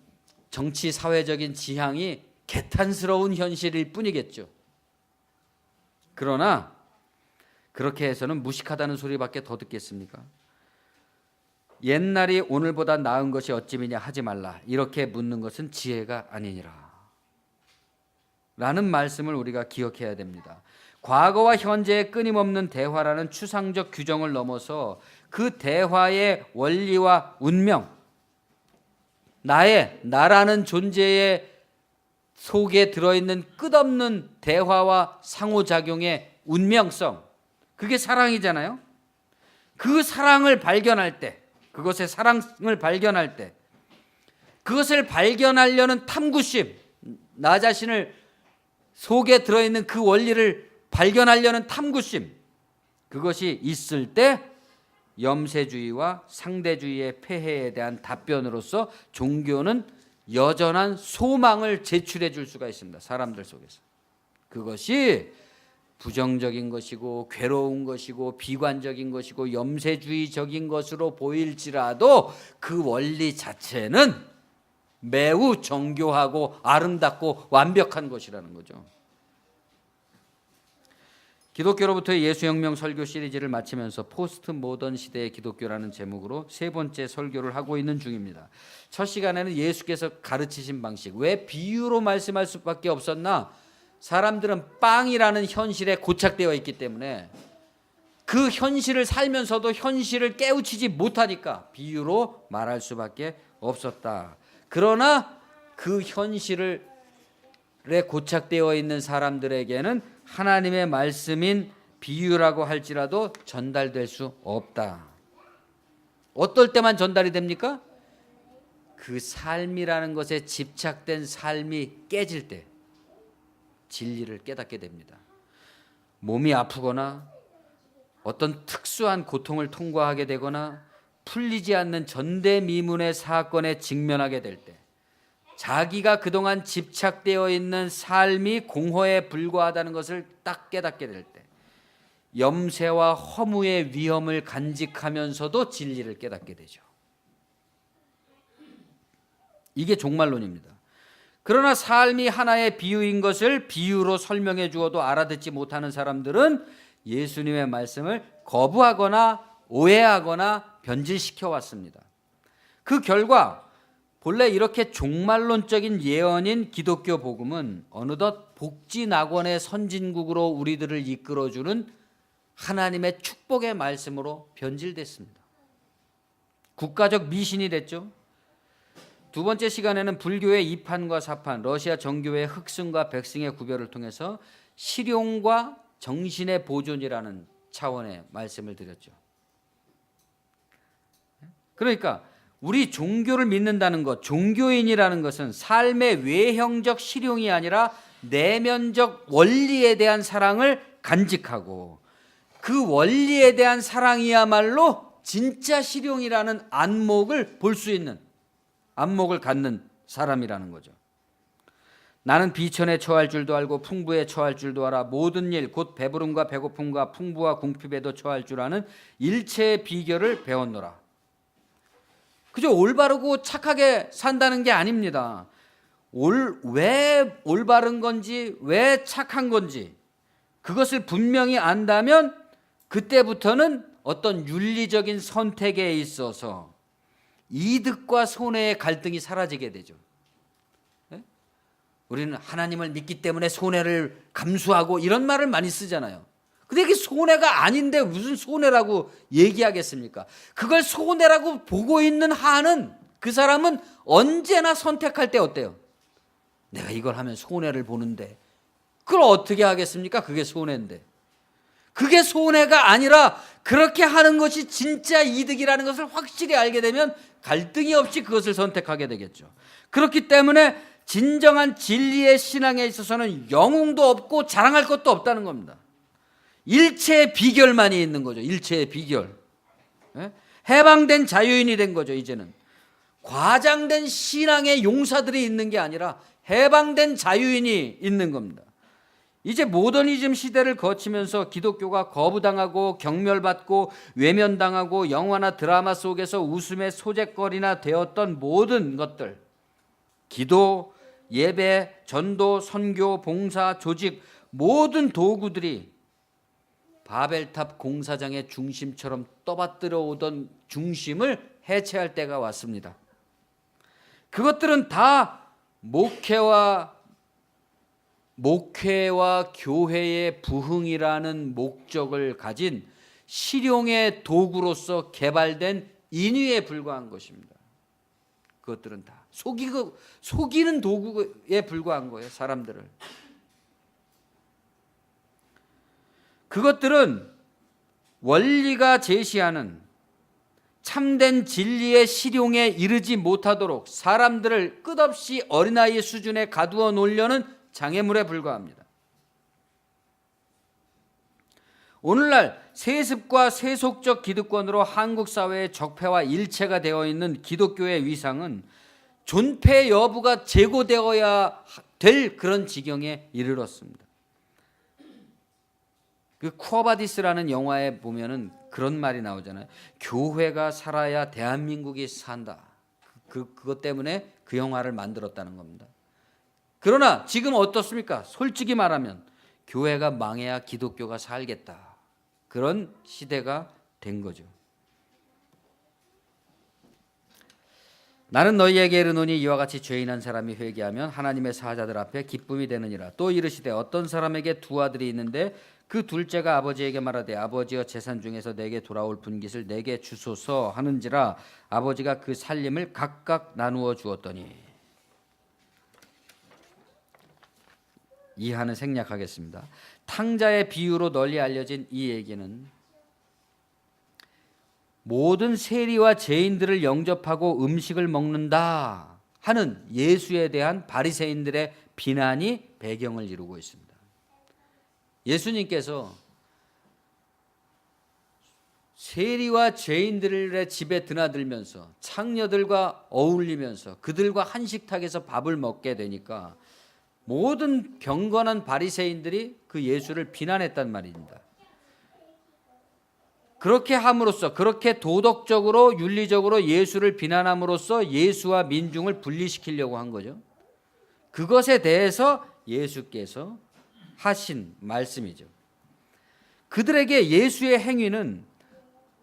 정치 사회적인 지향이 개탄스러운 현실일 뿐이겠죠. 그러나 그렇게 해서는 무식하다는 소리밖에 더 듣겠습니까? 옛날이 오늘보다 나은 것이 어찌미냐 하지 말라. 이렇게 묻는 것은 지혜가 아니니라. 라는 말씀을 우리가 기억해야 됩니다. 과거와 현재의 끊임없는 대화라는 추상적 규정을 넘어서 그 대화의 원리와 운명, 나라는 존재의 속에 들어있는 끝없는 대화와 상호작용의 운명성, 그게 사랑이잖아요. 그 사랑을 발견할 때, 그것의 사랑을 발견할 때, 그것을 발견하려는 탐구심, 나 자신을 속에 들어있는 그 원리를 발견하려는 탐구심, 그것이 있을 때 염세주의와 상대주의의 폐해에 대한 답변으로서 종교는 여전한 소망을 제출해 줄 수가 있습니다. 사람들 속에서. 그것이 부정적인 것이고 괴로운 것이고 비관적인 것이고 염세주의적인 것으로 보일지라도 그 원리 자체는 매우 정교하고 아름답고 완벽한 것이라는 거죠. 기독교로부터의 예수혁명 설교 시리즈를 마치면서 포스트 모던 시대의 기독교라는 제목으로 세 번째 설교를 하고 있는 중입니다. 첫 시간에는 예수께서 가르치신 방식, 왜 비유로 말씀할 수밖에 없었나? 사람들은 빵이라는 현실에 고착되어 있기 때문에 그 현실을 살면서도 현실을 깨우치지 못하니까 비유로 말할 수밖에 없었다. 그러나 그 현실에 고착되어 있는 사람들에게는 하나님의 말씀인 비유라고 할지라도 전달될 수 없다. 어떨 때만 전달이 됩니까? 그 삶이라는 것에 집착된 삶이 깨질 때 진리를 깨닫게 됩니다. 몸이 아프거나 어떤 특수한 고통을 통과하게 되거나 풀리지 않는 전대미문의 사건에 직면하게 될 때, 자기가 그동안 집착되어 있는 삶이 공허에 불과하다는 것을 딱 깨닫게 될 때, 염세와 허무의 위험을 간직하면서도 진리를 깨닫게 되죠. 이게 종말론입니다. 그러나 삶이 하나의 비유인 것을 비유로 설명해 주어도 알아듣지 못하는 사람들은 예수님의 말씀을 거부하거나 오해하거나 변질시켜 왔습니다. 그 결과 본래 이렇게 종말론적인 예언인 기독교 복음은 어느덧 복지낙원의 선진국으로 우리들을 이끌어주는 하나님의 축복의 말씀으로 변질됐습니다. 국가적 미신이 됐죠. 두 번째 시간에는 불교의 이판과 사판, 러시아 정교의 흑승과 백승의 구별을 통해서 실용과 정신의 보존이라는 차원의 말씀을 드렸죠. 그러니까 우리 종교를 믿는다는 것, 종교인이라는 것은 삶의 외형적 실용이 아니라 내면적 원리에 대한 사랑을 간직하고 그 원리에 대한 사랑이야말로 진짜 실용이라는 안목을 볼 수 있는, 안목을 갖는 사람이라는 거죠. 나는 비천에 처할 줄도 알고 풍부에 처할 줄도 알아. 모든 일 곧 배부름과 배고픔과 풍부와 궁핍에도 처할 줄 아는 일체의 비결을 배웠노라. 그저 올바르고 착하게 산다는 게 아닙니다. 왜 올바른 건지, 왜 착한 건지 그것을 분명히 안다면 그때부터는 어떤 윤리적인 선택에 있어서 이득과 손해의 갈등이 사라지게 되죠. 우리는 하나님을 믿기 때문에 손해를 감수하고 이런 말을 많이 쓰잖아요. 근데 이게 손해가 아닌데 무슨 손해라고 얘기하겠습니까? 그걸 손해라고 보고 있는 한은 그 사람은 언제나 선택할 때 어때요? 내가 이걸 하면 손해를 보는데 그걸 어떻게 하겠습니까? 그게 손해인데. 그게 손해가 아니라 그렇게 하는 것이 진짜 이득이라는 것을 확실히 알게 되면 갈등이 없이 그것을 선택하게 되겠죠. 그렇기 때문에 진정한 진리의 신앙에 있어서는 영웅도 없고 자랑할 것도 없다는 겁니다. 일체의 비결만이 있는 거죠. 일체의 비결. 해방된 자유인이 된 거죠. 이제는 과장된 신앙의 용사들이 있는 게 아니라 해방된 자유인이 있는 겁니다. 이제 모더니즘 시대를 거치면서 기독교가 거부당하고 경멸받고 외면당하고 영화나 드라마 속에서 웃음의 소재거리나 되었던 모든 것들, 기도, 예배, 전도, 선교, 봉사, 조직, 모든 도구들이 바벨탑 공사장의 중심처럼 떠받들어 오던 중심을 해체할 때가 왔습니다. 그것들은 다 목회와 교회의 부흥이라는 목적을 가진 실용의 도구로서 개발된 인위에 불과한 것입니다. 그것들은 다 속이는 도구에 불과한 거예요, 사람들을. 그것들은 원리가 제시하는 참된 진리의 실용에 이르지 못하도록 사람들을 끝없이 어린아이 수준에 가두어 놓으려는 장애물에 불과합니다. 오늘날 세습과 세속적 기득권으로 한국 사회의 적폐와 일체가 되어 있는 기독교의 위상은 존폐 여부가 제고되어야 될 그런 지경에 이르렀습니다. 그 쿠어바디스라는 영화에 보면은 그런 말이 나오잖아요. 교회가 살아야 대한민국이 산다. 그것 때문에 그 영화를 만들었다는 겁니다. 그러나 지금 어떻습니까? 솔직히 말하면 교회가 망해야 기독교가 살겠다. 그런 시대가 된 거죠. 나는 너희에게 이르노니 이와 같이 죄인한 사람이 회개하면 하나님의 사자들 앞에 기쁨이 되느니라. 또 이르시되 어떤 사람에게 두 아들이 있는데 그 둘째가 아버지에게 말하되 아버지여 재산 중에서 내게 돌아올 분깃을 내게 주소서 하는지라. 아버지가 그 살림을 각각 나누어 주었더니. 이하는 생략하겠습니다. 탕자의 비유로 널리 알려진 이 얘기는 모든 세리와 죄인들을 영접하고 음식을 먹는다 하는 예수에 대한 바리새인들의 비난이 배경을 이루고 있습니다. 예수님께서 세리와 죄인들의 집에 드나들면서 창녀들과 어울리면서 그들과 한식탁에서 밥을 먹게 되니까 모든 경건한 바리새인들이 그 예수를 비난했단 말입니다. 그렇게 함으로써, 그렇게 도덕적으로 윤리적으로 예수를 비난함으로써 예수와 민중을 분리시키려고 한 거죠. 그것에 대해서 예수께서 하신 말씀이죠. 그들에게 예수의 행위는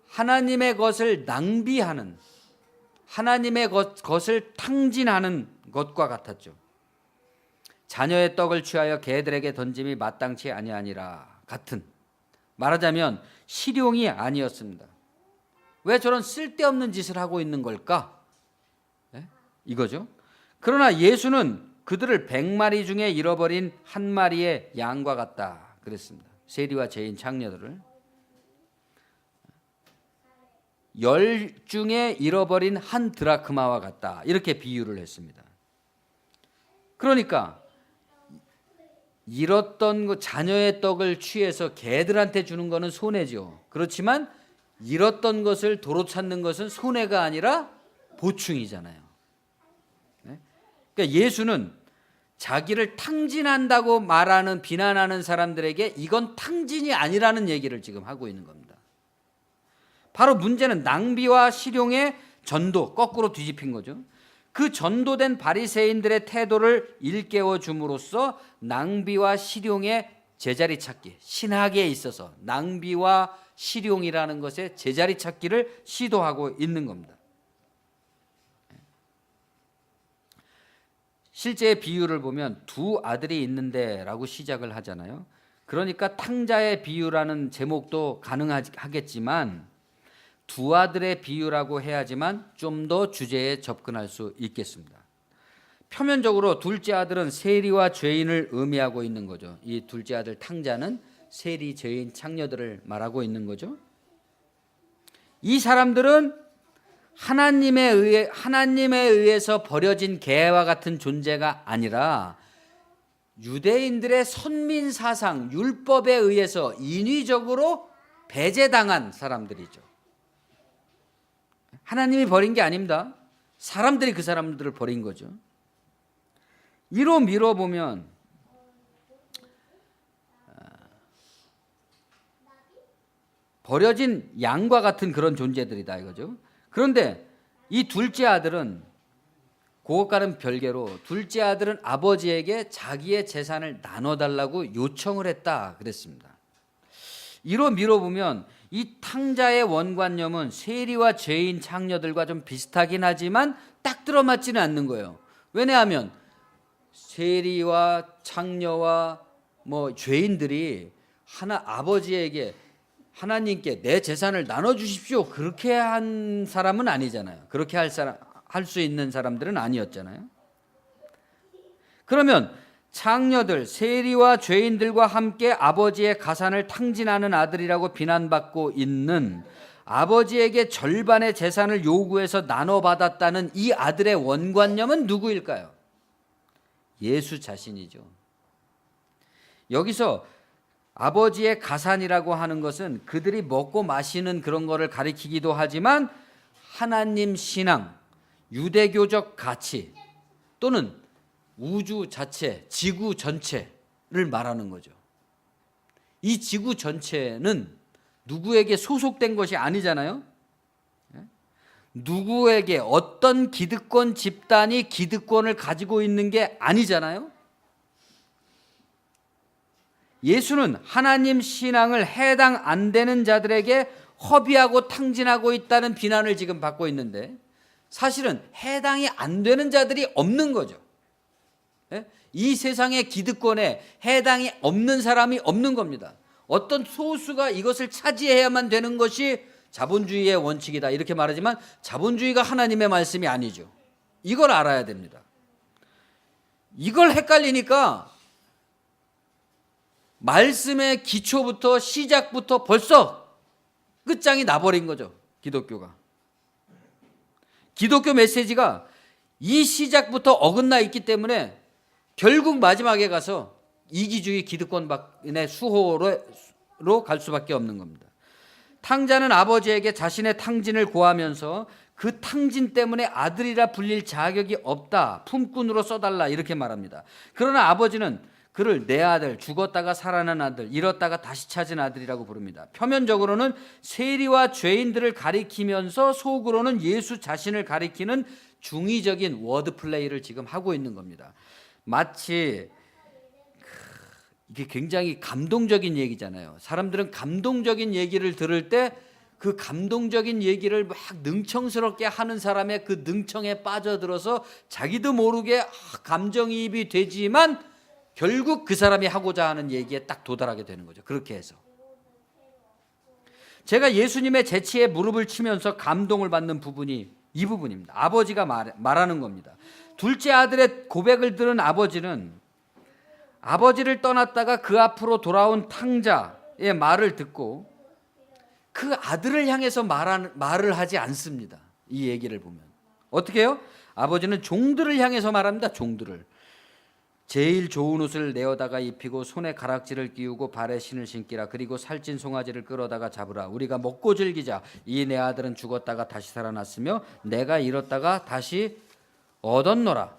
하나님의 것을 낭비하는, 하나님의 것을 탕진하는 것과 같았죠. 자녀의 떡을 취하여 개들에게 던짐이 마땅치 아니하니라 같은, 말하자면 실용이 아니었습니다. 왜 저런 쓸데없는 짓을 하고 있는 걸까? 네? 이거죠. 그러나 예수는 그들을 100마리 중에 잃어버린 한 마리의 양과 같다 그랬습니다. 세리와 죄인 창녀들을. 열 중에 잃어버린 한 드라크마와 같다, 이렇게 비유를 했습니다. 그러니까 잃었던 그 자녀의 떡을 취해서 개들한테 주는 것은 손해죠. 그렇지만 잃었던 것을 도로 찾는 것은 손해가 아니라 보충이잖아요. 그러니까 예수는 자기를 탕진한다고 말하는, 비난하는 사람들에게 이건 탕진이 아니라는 얘기를 지금 하고 있는 겁니다. 바로 문제는 낭비와 실용의 전도, 거꾸로 뒤집힌 거죠. 그 전도된 바리새인들의 태도를 일깨워 줌으로써 낭비와 실용의 제자리 찾기, 신학에 있어서 낭비와 실용이라는 것의 제자리 찾기를 시도하고 있는 겁니다. 실제 비유를 보면 두 아들이 있는데 라고 시작을 하잖아요. 그러니까 탕자의 비유라는 제목도 가능하겠지만 두 아들의 비유라고 해야지만 좀 더 주제에 접근할 수 있겠습니다. 표면적으로 둘째 아들은 세리와 죄인을 의미하고 있는 거죠. 이 둘째 아들 탕자는 세리, 죄인, 창녀들을 말하고 있는 거죠. 이 사람들은 하나님에 의해서 버려진 개와 같은 존재가 아니라 유대인들의 선민 사상, 율법에 의해서 인위적으로 배제당한 사람들이죠. 하나님이 버린 게 아닙니다. 사람들이 그 사람들을 버린 거죠. 이로 미뤄보면 버려진 양과 같은 그런 존재들이다 이거죠. 그런데 이 둘째 아들은, 그것과는 별개로 둘째 아들은 아버지에게 자기의 재산을 나눠달라고 요청을 했다 그랬습니다. 이로 미뤄보면 이 탕자의 원관념은 세리와 죄인 창녀들과 좀 비슷하긴 하지만 딱 들어맞지는 않는 거예요. 왜냐하면 세리와 창녀와 죄인들이 아버지에게, 하나님께 내 재산을 나눠주십시오, 그렇게 한 사람은 아니잖아요. 그렇게 할 수 있는 사람들은 아니었잖아요. 그러면 창녀들, 세리와 죄인들과 함께 아버지의 가산을 탕진하는 아들이라고 비난받고 있는, 아버지에게 절반의 재산을 요구해서 나눠받았다는 이 아들의 원관념은 누구일까요? 예수 자신이죠. 여기서 아버지의 가산이라고 하는 것은 그들이 먹고 마시는 그런 거를 가리키기도 하지만 하나님 신앙, 유대교적 가치 또는 우주 자체, 지구 전체를 말하는 거죠. 이 지구 전체는 누구에게 소속된 것이 아니잖아요. 누구에게 어떤 기득권 집단이 기득권을 가지고 있는 게 아니잖아요. 예수는 하나님 신앙을 해당 안 되는 자들에게 허비하고 탕진하고 있다는 비난을 지금 받고 있는데, 사실은 해당이 안 되는 자들이 없는 거죠. 이 세상의 기득권에 해당이 없는 사람이 없는 겁니다. 어떤 소수가 이것을 차지해야만 되는 것이 자본주의의 원칙이다 이렇게 말하지만 자본주의가 하나님의 말씀이 아니죠. 이걸 알아야 됩니다. 이걸 헷갈리니까 말씀의 기초부터 시작부터 벌써 끝장이 나버린 거죠. 기독교가. 기독교 메시지가 이 시작부터 어긋나 있기 때문에 결국 마지막에 가서 이기주의 기득권의 수호로 갈 수밖에 없는 겁니다. 탕자는 아버지에게 자신의 탕진을 고하면서 그 탕진 때문에 아들이라 불릴 자격이 없다, 품꾼으로 써달라 이렇게 말합니다. 그러나 아버지는 그를 내 아들, 죽었다가 살아난 아들, 잃었다가 다시 찾은 아들이라고 부릅니다. 표면적으로는 세리와 죄인들을 가리키면서 속으로는 예수 자신을 가리키는 중의적인 워드플레이를 지금 하고 있는 겁니다. 마치 이게 굉장히 감동적인 얘기잖아요. 사람들은 감동적인 얘기를 들을 때 그 감동적인 얘기를 막 능청스럽게 하는 사람의 그 능청에 빠져들어서 자기도 모르게 감정이입이 되지만 결국 그 사람이 하고자 하는 얘기에 딱 도달하게 되는 거죠. 그렇게 해서 제가 예수님의 재치에 무릎을 치면서 감동을 받는 부분이 이 부분입니다. 아버지가 말하는 겁니다. 둘째 아들의 고백을 들은 아버지는 아버지를 떠났다가 그 앞으로 돌아온 탕자, 말을 듣고 그 아들을 향해서 말을 하지 않습니다. 이 얘기를 보면 어떻게 해요? 아버지는 종들을 향해서 말합니다. 종들을. 제일 좋은 옷을 내어다가 입히고 손에 가락지를 끼우고 발에 신을 신기라. 그리고 살찐 송아지를 끌어다가 잡으라. 우리가 먹고 즐기자. 이 내 아들은 죽었다가 다시 살아났으며 내가 잃었다가 다시 얻었노라.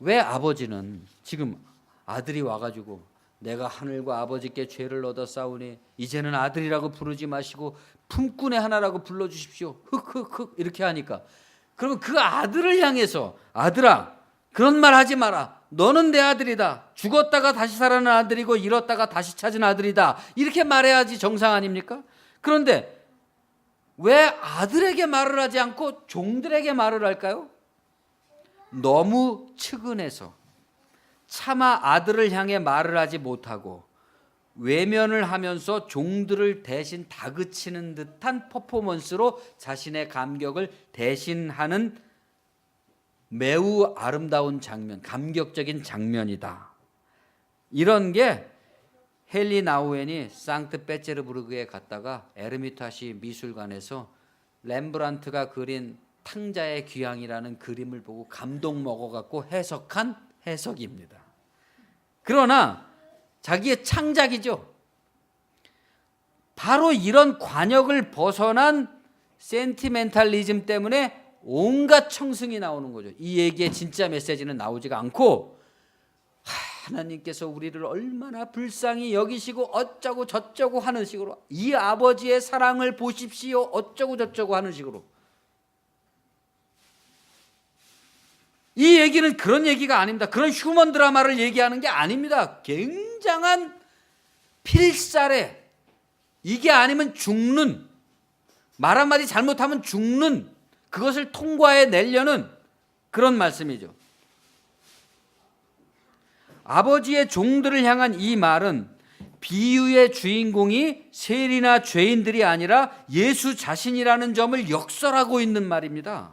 왜 아버지는 지금 아들이 와가지고 내가 하늘과 아버지께 죄를 얻어 싸우니 이제는 아들이라고 부르지 마시고 품꾼의 하나라고 불러주십시오. 흑흑흑 이렇게 하니까, 그러면 그 아들을 향해서 아들아 그런 말 하지 마라. 너는 내 아들이다. 죽었다가 다시 살아난 아들이고 잃었다가 다시 찾은 아들이다. 이렇게 말해야지 정상 아닙니까? 그런데 왜 아들에게 말을 하지 않고 종들에게 말을 할까요? 너무 측은해서 차마 아들을 향해 말을 하지 못하고 외면을 하면서 종들을 대신 다그치는 듯한 퍼포먼스로 자신의 감격을 대신하는 매우 아름다운 장면, 감격적인 장면이다. 이런 게 헨리 나우엔이 상트페테르부르크에 갔다가 에르미타시 미술관에서 렘브란트가 그린 탕자의 귀향이라는 그림을 보고 감동 먹어갖고 해석한 해석입니다. 그러나 자기의 창작이죠. 바로 이런 관역을 벗어난 센티멘탈리즘 때문에 온갖 청승이 나오는 거죠. 이 얘기의 진짜 메시지는 나오지가 않고 하나님께서 우리를 얼마나 불쌍히 여기시고 어쩌고 저쩌고 하는 식으로, 이 아버지의 사랑을 보십시오 어쩌고 저쩌고 하는 식으로. 이 얘기는 그런 얘기가 아닙니다. 그런 휴먼 드라마를 얘기하는 게 아닙니다. 굉장한 필살에, 이게 아니면 죽는, 말 한마디 잘못하면 죽는, 그것을 통과해 내려는 그런 말씀이죠. 아버지의 종들을 향한 이 말은 비유의 주인공이 세리나 죄인들이 아니라 예수 자신이라는 점을 역설하고 있는 말입니다.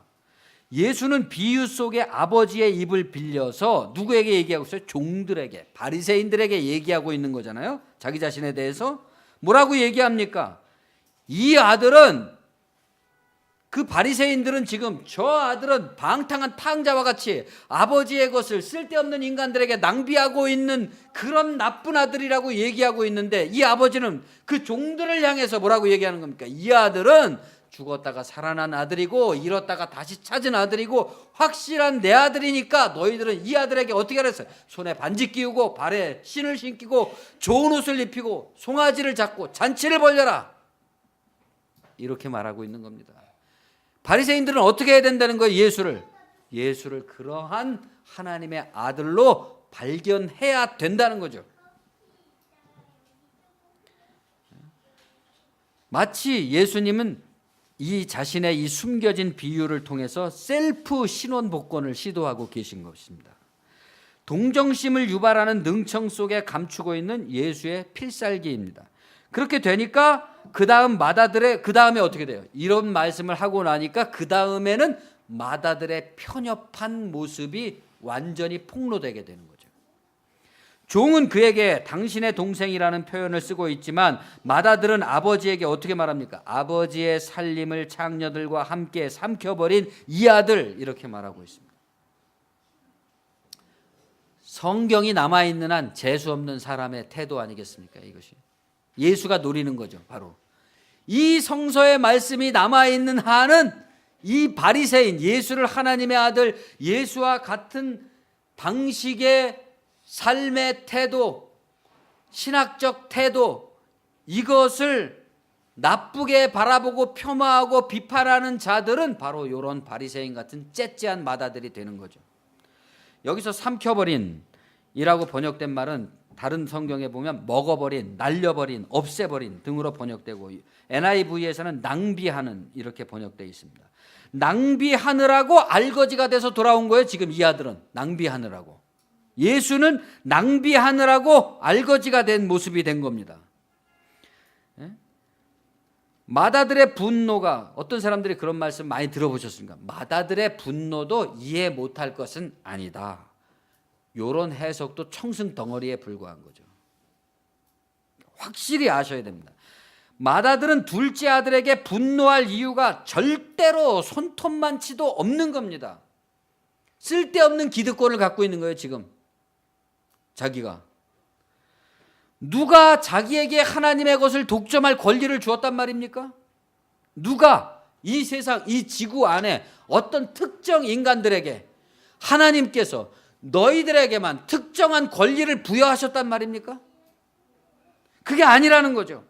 예수는 비유 속에 아버지의 입을 빌려서 누구에게 얘기하고 있어요? 종들에게, 바리새인들에게 얘기하고 있는 거잖아요. 자기 자신에 대해서 뭐라고 얘기합니까? 이 아들은, 그 바리새인들은 지금 저 아들은 방탕한 탕자와 같이 아버지의 것을 쓸데없는 인간들에게 낭비하고 있는 그런 나쁜 아들이라고 얘기하고 있는데, 이 아버지는 그 종들을 향해서 뭐라고 얘기하는 겁니까? 이 아들은 죽었다가 살아난 아들이고 잃었다가 다시 찾은 아들이고 확실한 내 아들이니까 너희들은 이 아들에게 어떻게 하랬어요? 손에 반지 끼우고 발에 신을 신기고 좋은 옷을 입히고 송아지를 잡고 잔치를 벌려라. 이렇게 말하고 있는 겁니다. 바리새인들은 어떻게 해야 된다는 거예요? 예수를 그러한 하나님의 아들로 발견해야 된다는 거죠. 마치 예수님은 이 자신의 이 숨겨진 비유를 통해서 셀프 신원 복권을 시도하고 계신 것입니다. 동정심을 유발하는 능청 속에 감추고 있는 예수의 필살기입니다. 그렇게 되니까 그 다음에 어떻게 돼요? 이런 말씀을 하고 나니까 그 다음에는 마다들의 편협한 모습이 완전히 폭로되게 되는 거죠. 종은 그에게 당신의 동생이라는 표현을 쓰고 있지만 마다들은 아버지에게 어떻게 말합니까? 아버지의 살림을 창녀들과 함께 삼켜버린 이 아들, 이렇게 말하고 있습니다. 성경이 남아있는 한 재수없는 사람의 태도 아니겠습니까? 이것이 예수가 노리는 거죠. 바로 이 성서의 말씀이 남아있는 한은 이 바리새인, 예수를 하나님의 아들, 예수와 같은 방식의 삶의 태도, 신학적 태도, 이것을 나쁘게 바라보고 폄하하고 비판하는 자들은 바로 이런 바리새인 같은 째째한 마다들이 되는 거죠. 여기서 삼켜버린 이라고 번역된 말은 다른 성경에 보면 먹어버린, 날려버린, 없애버린 등으로 번역되고, NIV에서는 낭비하는 이렇게 번역되어 있습니다. 낭비하느라고 알거지가 돼서 돌아온 거예요. 지금 이 아들은 낭비하느라고, 예수는 낭비하느라고 알거지가 된 모습이 된 겁니다. 마다들의 분노가, 어떤 사람들이 그런 말씀 많이 들어보셨습니까? 마다들의 분노도 이해 못할 것은 아니다. 이런 해석도 청승 덩어리에 불과한 거죠. 확실히 아셔야 됩니다. 맏아들은 둘째 아들에게 분노할 이유가 절대로 손톱만치도 없는 겁니다. 쓸데없는 기득권을 갖고 있는 거예요. 지금 자기가. 누가 자기에게 하나님의 것을 독점할 권리를 주었단 말입니까? 누가 이 세상, 이 지구 안에 어떤 특정 인간들에게 하나님께서 너희들에게만 특정한 권리를 부여하셨단 말입니까? 그게 아니라는 거죠.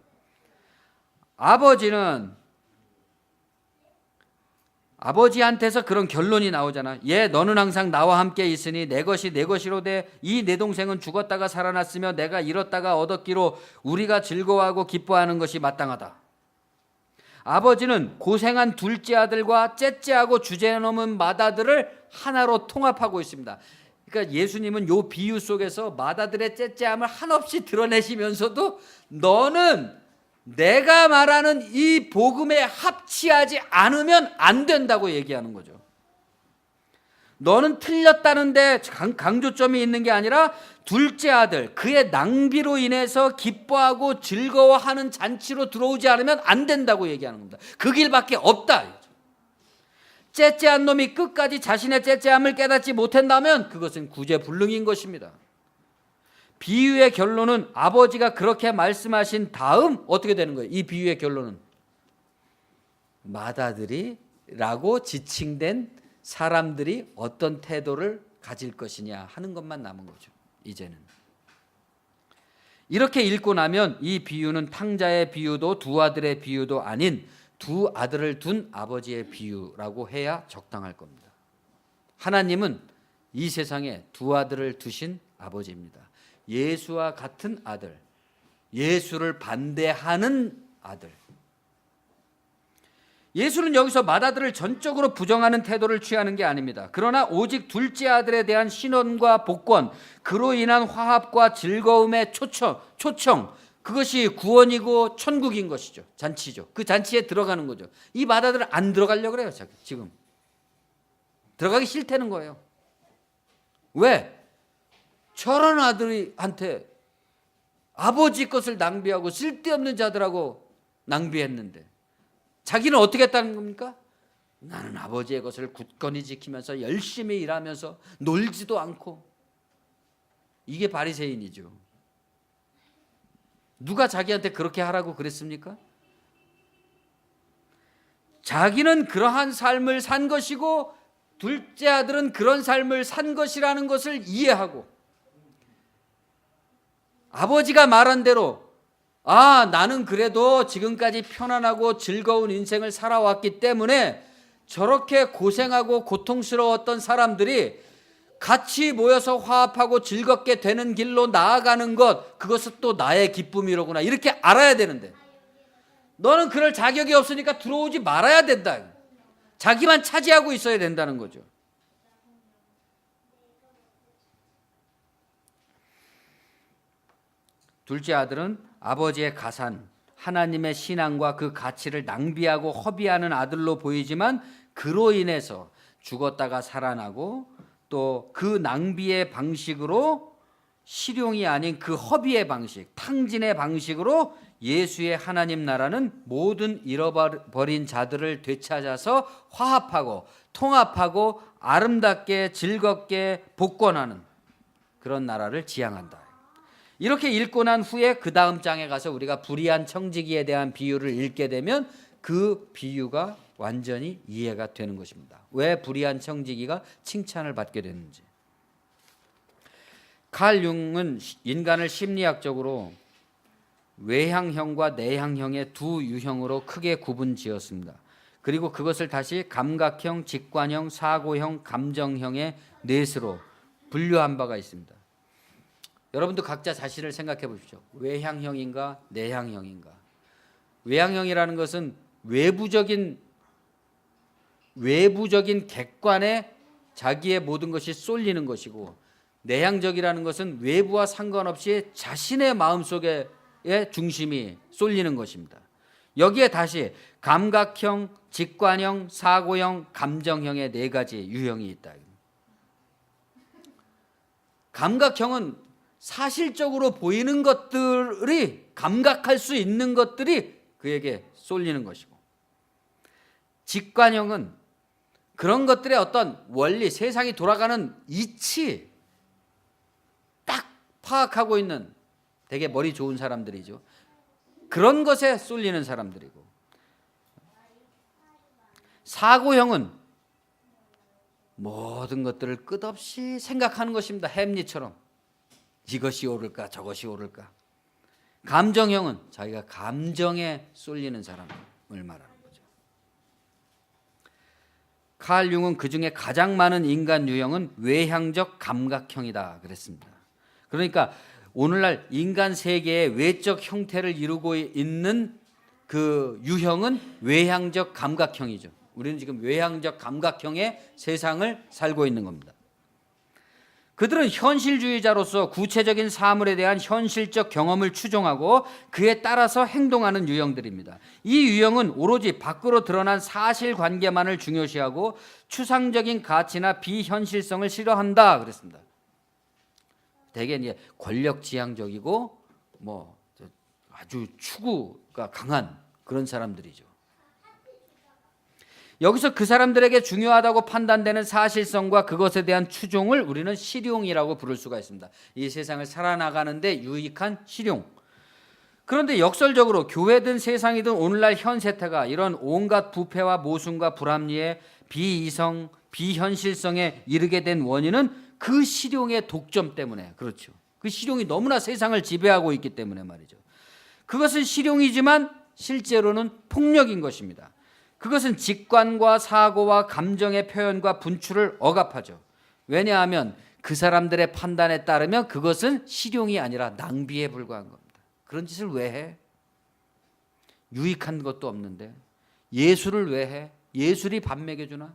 아버지한테서 그런 결론이 나오잖아. 얘 너는 항상 나와 함께 있으니 내 것이 내 것이로 돼. 이 내 동생은 죽었다가 살아났으며 내가 잃었다가 얻었기로 우리가 즐거워하고 기뻐하는 것이 마땅하다. 아버지는 고생한 둘째 아들과 째째하고 주제넘은 맏아들을 하나로 통합하고 있습니다. 그러니까 예수님은 이 비유 속에서 맏아들의 째째함을 한없이 드러내시면서도 너는 내가 말하는 이 복음에 합치하지 않으면 안 된다고 얘기하는 거죠. 너는 틀렸다는데 강조점이 있는 게 아니라 둘째 아들, 그의 낭비로 인해서 기뻐하고 즐거워하는 잔치로 들어오지 않으면 안 된다고 얘기하는 겁니다. 그 길밖에 없다. 째째한 놈이 끝까지 자신의 째째함을 깨닫지 못한다면 그것은 구제불능인 것입니다. 비유의 결론은 아버지가 그렇게 말씀하신 다음 어떻게 되는 거예요? 이 비유의 결론은 맏아들이라고 지칭된 사람들이 어떤 태도를 가질 것이냐 하는 것만 남은 거죠. 이제는 이렇게 읽고 나면 이 비유는 탕자의 비유도 두 아들의 비유도 아닌 두 아들을 둔 아버지의 비유라고 해야 적당할 겁니다. 하나님은 이 세상에 두 아들을 두신 아버지입니다. 예수와 같은 아들, 예수를 반대하는 아들. 예수는 여기서 맏아들을 전적으로 부정하는 태도를 취하는 게 아닙니다. 그러나 오직 둘째 아들에 대한 신원과 복권, 그로 인한 화합과 즐거움의 초청, 그것이 구원이고 천국인 것이죠. 잔치죠. 그 잔치에 들어가는 거죠. 이 맏아들은 안 들어가려고 그래요. 지금 들어가기 싫다는 거예요. 왜? 저런 아들한테 아버지 것을 낭비하고 쓸데없는 자들하고 낭비했는데 자기는 어떻게 했다는 겁니까? 나는 아버지의 것을 굳건히 지키면서 열심히 일하면서 놀지도 않고. 이게 바리새인이죠. 누가 자기한테 그렇게 하라고 그랬습니까? 자기는 그러한 삶을 산 것이고 둘째 아들은 그런 삶을 산 것이라는 것을 이해하고 아버지가 말한 대로 나는 그래도 지금까지 편안하고 즐거운 인생을 살아왔기 때문에 저렇게 고생하고 고통스러웠던 사람들이 같이 모여서 화합하고 즐겁게 되는 길로 나아가는 것, 그것은 또 나의 기쁨이로구나 이렇게 알아야 되는데 너는 그럴 자격이 없으니까 들어오지 말아야 된다. 자기만 차지하고 있어야 된다는 거죠. 둘째 아들은 아버지의 가산, 하나님의 신앙과 그 가치를 낭비하고 허비하는 아들로 보이지만 그로 인해서 죽었다가 살아나고 또 그 낭비의 방식으로 실용이 아닌 그 허비의 방식, 탕진의 방식으로 예수의 하나님 나라는 모든 잃어버린 자들을 되찾아서 화합하고 통합하고 아름답게 즐겁게 복권하는 그런 나라를 지향한다. 이렇게 읽고 난 후에 그 다음 장에 가서 우리가 불의한 청지기에 대한 비유를 읽게 되면 그 비유가 완전히 이해가 되는 것입니다. 왜 불의한 청지기가 칭찬을 받게 됐는지. 칼 융은 인간을 심리학적으로 외향형과 내향형의 두 유형으로 크게 구분지었습니다. 그리고 그것을 다시 감각형, 직관형, 사고형, 감정형의 넷으로 분류한 바가 있습니다. 여러분도 각자 자신을 생각해 보십시오. 외향형인가 내향형인가. 외향형이라는 것은 외부적인 객관에 자기의 모든 것이 쏠리는 것이고, 내향적이라는 것은 외부와 상관없이 자신의 마음속에 중심이 쏠리는 것입니다. 여기에 다시 감각형, 직관형, 사고형, 감정형의 네 가지 유형이 있다. 감각형은 사실적으로 보이는 것들이, 감각할 수 있는 것들이 그에게 쏠리는 것이고, 직관형은 그런 것들의 어떤 원리, 세상이 돌아가는 이치 딱 파악하고 있는 되게 머리 좋은 사람들이죠. 그런 것에 쏠리는 사람들이고, 사고형은 모든 것들을 끝없이 생각하는 것입니다. 햄릿처럼 이것이 옳을까 저것이 옳을까. 감정형은 자기가 감정에 쏠리는 사람을 말하는 거죠. 칼 융은 그중에 가장 많은 인간 유형은 외향적 감각형이다 그랬습니다. 그러니까 오늘날 인간 세계의 외적 형태를 이루고 있는 그 유형은 외향적 감각형이죠. 우리는 지금 외향적 감각형의 세상을 살고 있는 겁니다. 그들은 현실주의자로서 구체적인 사물에 대한 현실적 경험을 추종하고 그에 따라서 행동하는 유형들입니다. 이 유형은 오로지 밖으로 드러난 사실관계만을 중요시하고 추상적인 가치나 비현실성을 싫어한다 그랬습니다. 되게 이제 권력지향적이고 아주 추구가 강한 그런 사람들이죠. 여기서 그 사람들에게 중요하다고 판단되는 사실성과 그것에 대한 추종을 우리는 실용이라고 부를 수가 있습니다. 이 세상을 살아나가는데 유익한 실용. 그런데 역설적으로 교회든 세상이든 오늘날 현 세태가 이런 온갖 부패와 모순과 불합리에 비이성, 비현실성에 이르게 된 원인은 그 실용의 독점 때문에, 그렇죠. 그 실용이 너무나 세상을 지배하고 있기 때문에 말이죠. 그것은 실용이지만 실제로는 폭력인 것입니다. 그것은 직관과 사고와 감정의 표현과 분출을 억압하죠. 왜냐하면 그 사람들의 판단에 따르면 그것은 실용이 아니라 낭비에 불과한 겁니다. 그런 짓을 왜 해? 유익한 것도 없는데 예술을 왜 해? 예술이 밥 먹여주나?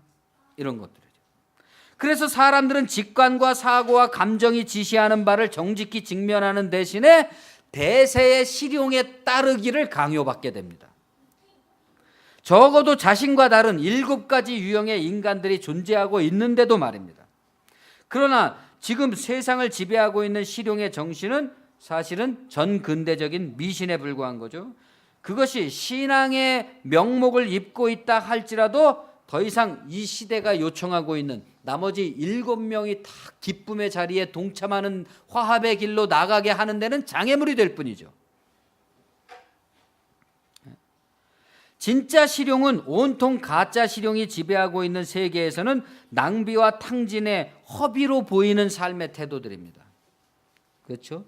이런 것들이죠. 그래서 사람들은 직관과 사고와 감정이 지시하는 바를 정직히 직면하는 대신에 대세의 실용에 따르기를 강요받게 됩니다. 적어도 자신과 다른 7가지 유형의 인간들이 존재하고 있는데도 말입니다. 그러나 지금 세상을 지배하고 있는 실용의 정신은 사실은 전근대적인 미신에 불과한 거죠. 그것이 신앙의 명목을 입고 있다 할지라도 더 이상 이 시대가 요청하고 있는 나머지 7명이 다 기쁨의 자리에 동참하는 화합의 길로 나가게 하는 데는 장애물이 될 뿐이죠. 진짜 실용은 온통 가짜 실용이 지배하고 있는 세계에서는 낭비와 탕진의 허비로 보이는 삶의 태도들입니다. 그렇죠?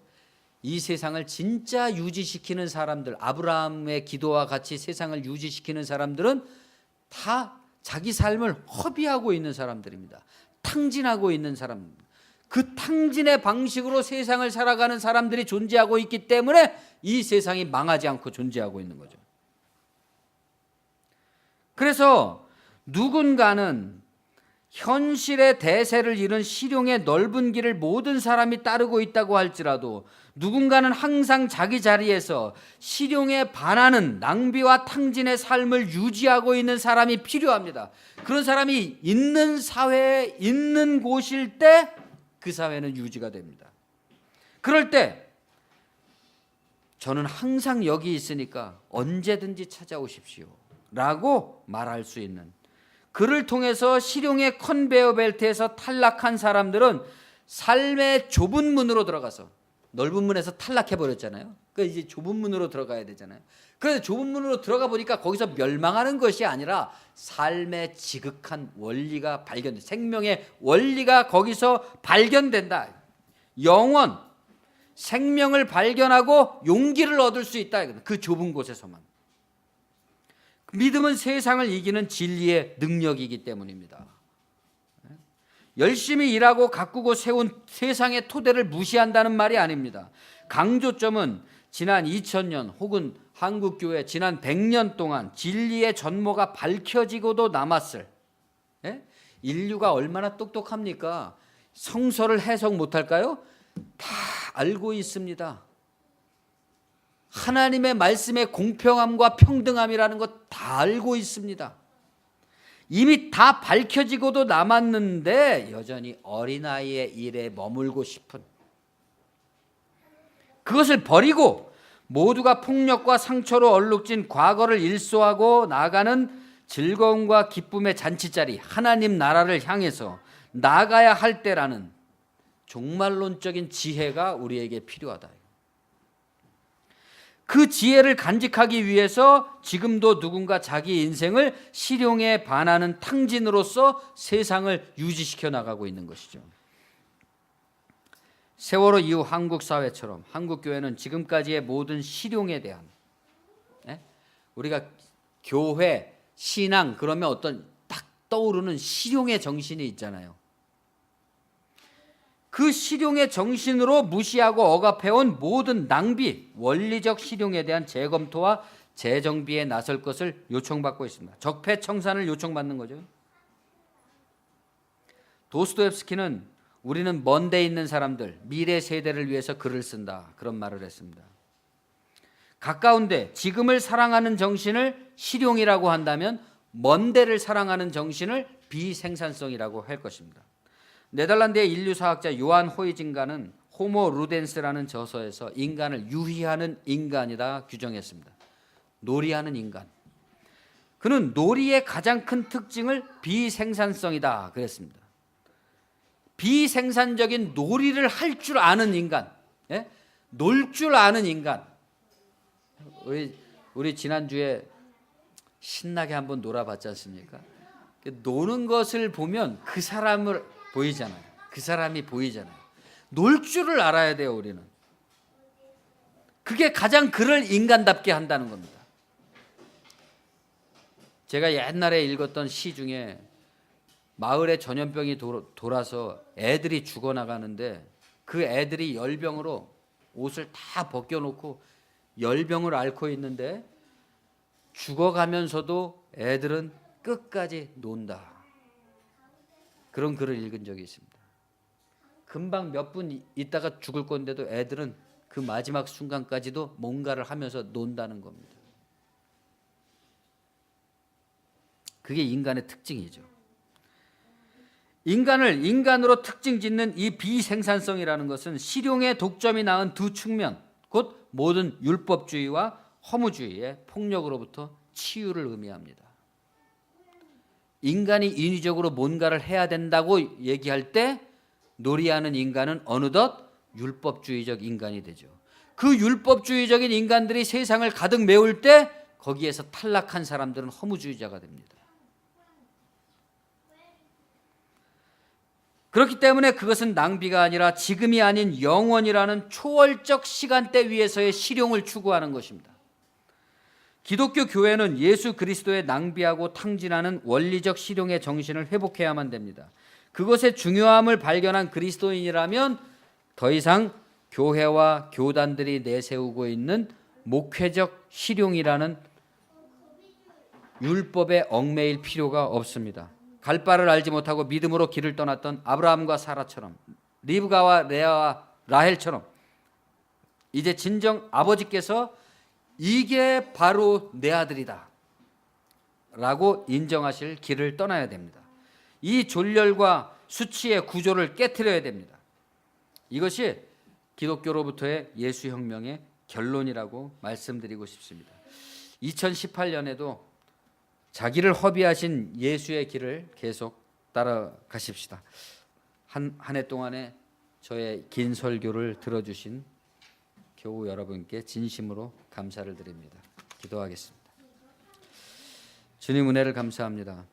이 세상을 진짜 유지시키는 사람들, 아브라함의 기도와 같이 세상을 유지시키는 사람들은 다 자기 삶을 허비하고 있는 사람들입니다. 탕진하고 있는 사람입니다. 그 탕진의 방식으로 세상을 살아가는 사람들이 존재하고 있기 때문에 이 세상이 망하지 않고 존재하고 있는 거죠. 그래서 누군가는 현실의 대세를 이룬 실용의 넓은 길을 모든 사람이 따르고 있다고 할지라도 누군가는 항상 자기 자리에서 실용에 반하는 낭비와 탕진의 삶을 유지하고 있는 사람이 필요합니다. 그런 사람이 있는 사회에 있는 곳일 때 그 사회는 유지가 됩니다. 그럴 때 저는 항상 여기 있으니까 언제든지 찾아오십시오 라고 말할 수 있는, 그를 통해서 실용의 컨베이어 벨트에서 탈락한 사람들은 삶의 좁은 문으로 들어가서, 넓은 문에서 탈락해 버렸잖아요. 그러니까 이제 좁은 문으로 들어가야 되잖아요. 그래서 좁은 문으로 들어가 보니까 거기서 멸망하는 것이 아니라 삶의 지극한 원리가 발견돼, 생명의 원리가 거기서 발견된다. 영원 생명을 발견하고 용기를 얻을 수 있다. 그 좁은 곳에서만. 믿음은 세상을 이기는 진리의 능력이기 때문입니다. 열심히 일하고 가꾸고 세운 세상의 토대를 무시한다는 말이 아닙니다. 강조점은 지난 2000년 혹은 한국교회 지난 100년 동안 진리의 전모가 밝혀지고도 남았을, 인류가 얼마나 똑똑합니까? 성서를 해석 못할까요? 다 알고 있습니다. 하나님의 말씀의 공평함과 평등함이라는 것 다 알고 있습니다. 이미 다 밝혀지고도 남았는데 여전히 어린아이의 일에 머물고 싶은, 그것을 버리고 모두가 폭력과 상처로 얼룩진 과거를 일소하고 나가는 즐거움과 기쁨의 잔치자리, 하나님 나라를 향해서 나가야 할 때라는 종말론적인 지혜가 우리에게 필요하다. 그 지혜를 간직하기 위해서 지금도 누군가 자기 인생을 실용에 반하는 탕진으로서 세상을 유지시켜 나가고 있는 것이죠. 세월호 이후 한국 사회처럼 한국 교회는 지금까지의 모든 실용에 대한, 우리가 교회, 신앙 그러면 어떤 딱 떠오르는 실용의 정신이 있잖아요. 그 실용의 정신으로 무시하고 억압해온 모든 낭비, 원리적 실용에 대한 재검토와 재정비에 나설 것을 요청받고 있습니다. 적폐청산을 요청받는 거죠. 도스토옙스키는 우리는 먼 데 있는 사람들, 미래 세대를 위해서 글을 쓴다, 그런 말을 했습니다. 가까운데 지금을 사랑하는 정신을 실용이라고 한다면 먼 데를 사랑하는 정신을 비생산성이라고 할 것입니다. 네덜란드의 인류사학자 요한 호이징가는 호모 루덴스라는 저서에서 인간을 유희하는 인간이다 규정했습니다. 놀이하는 인간. 그는 놀이의 가장 큰 특징을 비생산성이다 그랬습니다. 비생산적인 놀이를 할 줄 아는 인간, 놀 줄 아는 인간. 우리 지난주에 신나게 한번 놀아봤지 않습니까? 노는 것을 보면 그 사람을 보이잖아요. 그 사람이 보이잖아요. 놀 줄을 알아야 돼요, 우리는. 그게 가장 그를 인간답게 한다는 겁니다. 제가 옛날에 읽었던 시 중에 마을에 전염병이 돌아서 애들이 죽어나가는데 그 애들이 열병으로 옷을 다 벗겨놓고 열병을 앓고 있는데 죽어가면서도 애들은 끝까지 논다. 그런 글을 읽은 적이 있습니다. 금방 몇 분 있다가 죽을 건데도 애들은 그 마지막 순간까지도 뭔가를 하면서 논다는 겁니다. 그게 인간의 특징이죠. 인간을 인간으로 특징 짓는 이 비생산성이라는 것은 실용의 독점이 낳은 두 측면, 곧 모든 율법주의와 허무주의의 폭력으로부터 치유를 의미합니다. 인간이 인위적으로 뭔가를 해야 된다고 얘기할 때 놀이하는 인간은 어느덧 율법주의적 인간이 되죠. 그 율법주의적인 인간들이 세상을 가득 메울 때 거기에서 탈락한 사람들은 허무주의자가 됩니다. 그렇기 때문에 그것은 낭비가 아니라 지금이 아닌 영원이라는 초월적 시간대 위에서의 실용을 추구하는 것입니다. 기독교 교회는 예수 그리스도의 낭비하고 탕진하는 원리적 실용의 정신을 회복해야만 됩니다. 그것의 중요함을 발견한 그리스도인이라면 더 이상 교회와 교단들이 내세우고 있는 목회적 실용이라는 율법에 얽매일 필요가 없습니다. 갈 바를 알지 못하고 믿음으로 길을 떠났던 아브라함과 사라처럼, 리브가와 레아와 라헬처럼 이제 진정 아버지께서 이게 바로 내 아들이다 라고 인정하실 길을 떠나야 됩니다. 이 존렬과 수치의 구조를 깨트려야 됩니다. 이것이 기독교로부터의 예수혁명의 결론이라고 말씀드리고 싶습니다. 2018년에도 자기를 허비하신 예수의 길을 계속 따라가십시다. 한 해 동안에 저의 긴 설교를 들어주신 교우 여러분께 진심으로 감사를 드립니다. 기도하겠습니다. 주님 은혜를 감사합니다.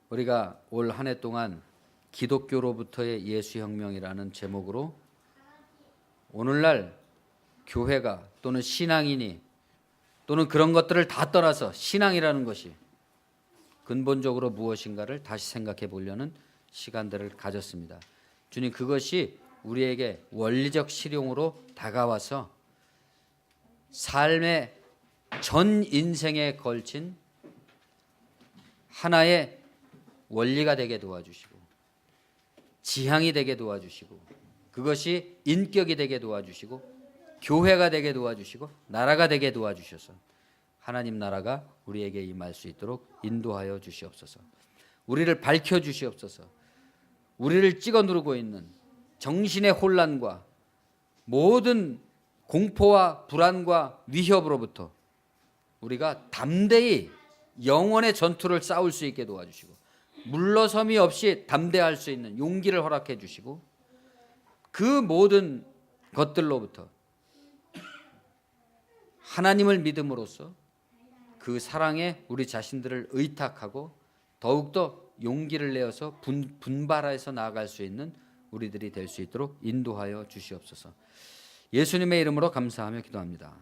우리가 올 한 해 동안 기독교로부터의 예수혁명이라는 제목으로 오늘날 교회가 또는 신앙인이 또는 그런 것들을 다 떠나서 신앙이라는 것이 근본적으로 무엇인가를 다시 생각해 보려는 시간들을 가졌습니다. 주님, 그것이 우리에게 원리적 실용으로 다가와서 삶의 전 인생에 걸친 하나의 원리가 되게 도와주시고 지향이 되게 도와주시고 그것이 인격이 되게 도와주시고 교회가 되게 도와주시고 나라가 되게 도와주셔서 하나님 나라가 우리에게 임할 수 있도록 인도하여 주시옵소서. 우리를 밝혀 주시옵소서. 우리를 찍어 누르고 있는 정신의 혼란과 모든 공포와 불안과 위협으로부터 우리가 담대히 영원의 전투를 싸울 수 있게 도와주시고 물러섬이 없이 담대할 수 있는 용기를 허락해 주시고 그 모든 것들로부터 하나님을 믿음으로써 그 사랑에 우리 자신들을 의탁하고 더욱더 용기를 내어서 분발해서 나아갈 수 있는 우리들이 될 수 있도록 인도하여 주시옵소서. 예수님의 이름으로 감사하며 기도합니다.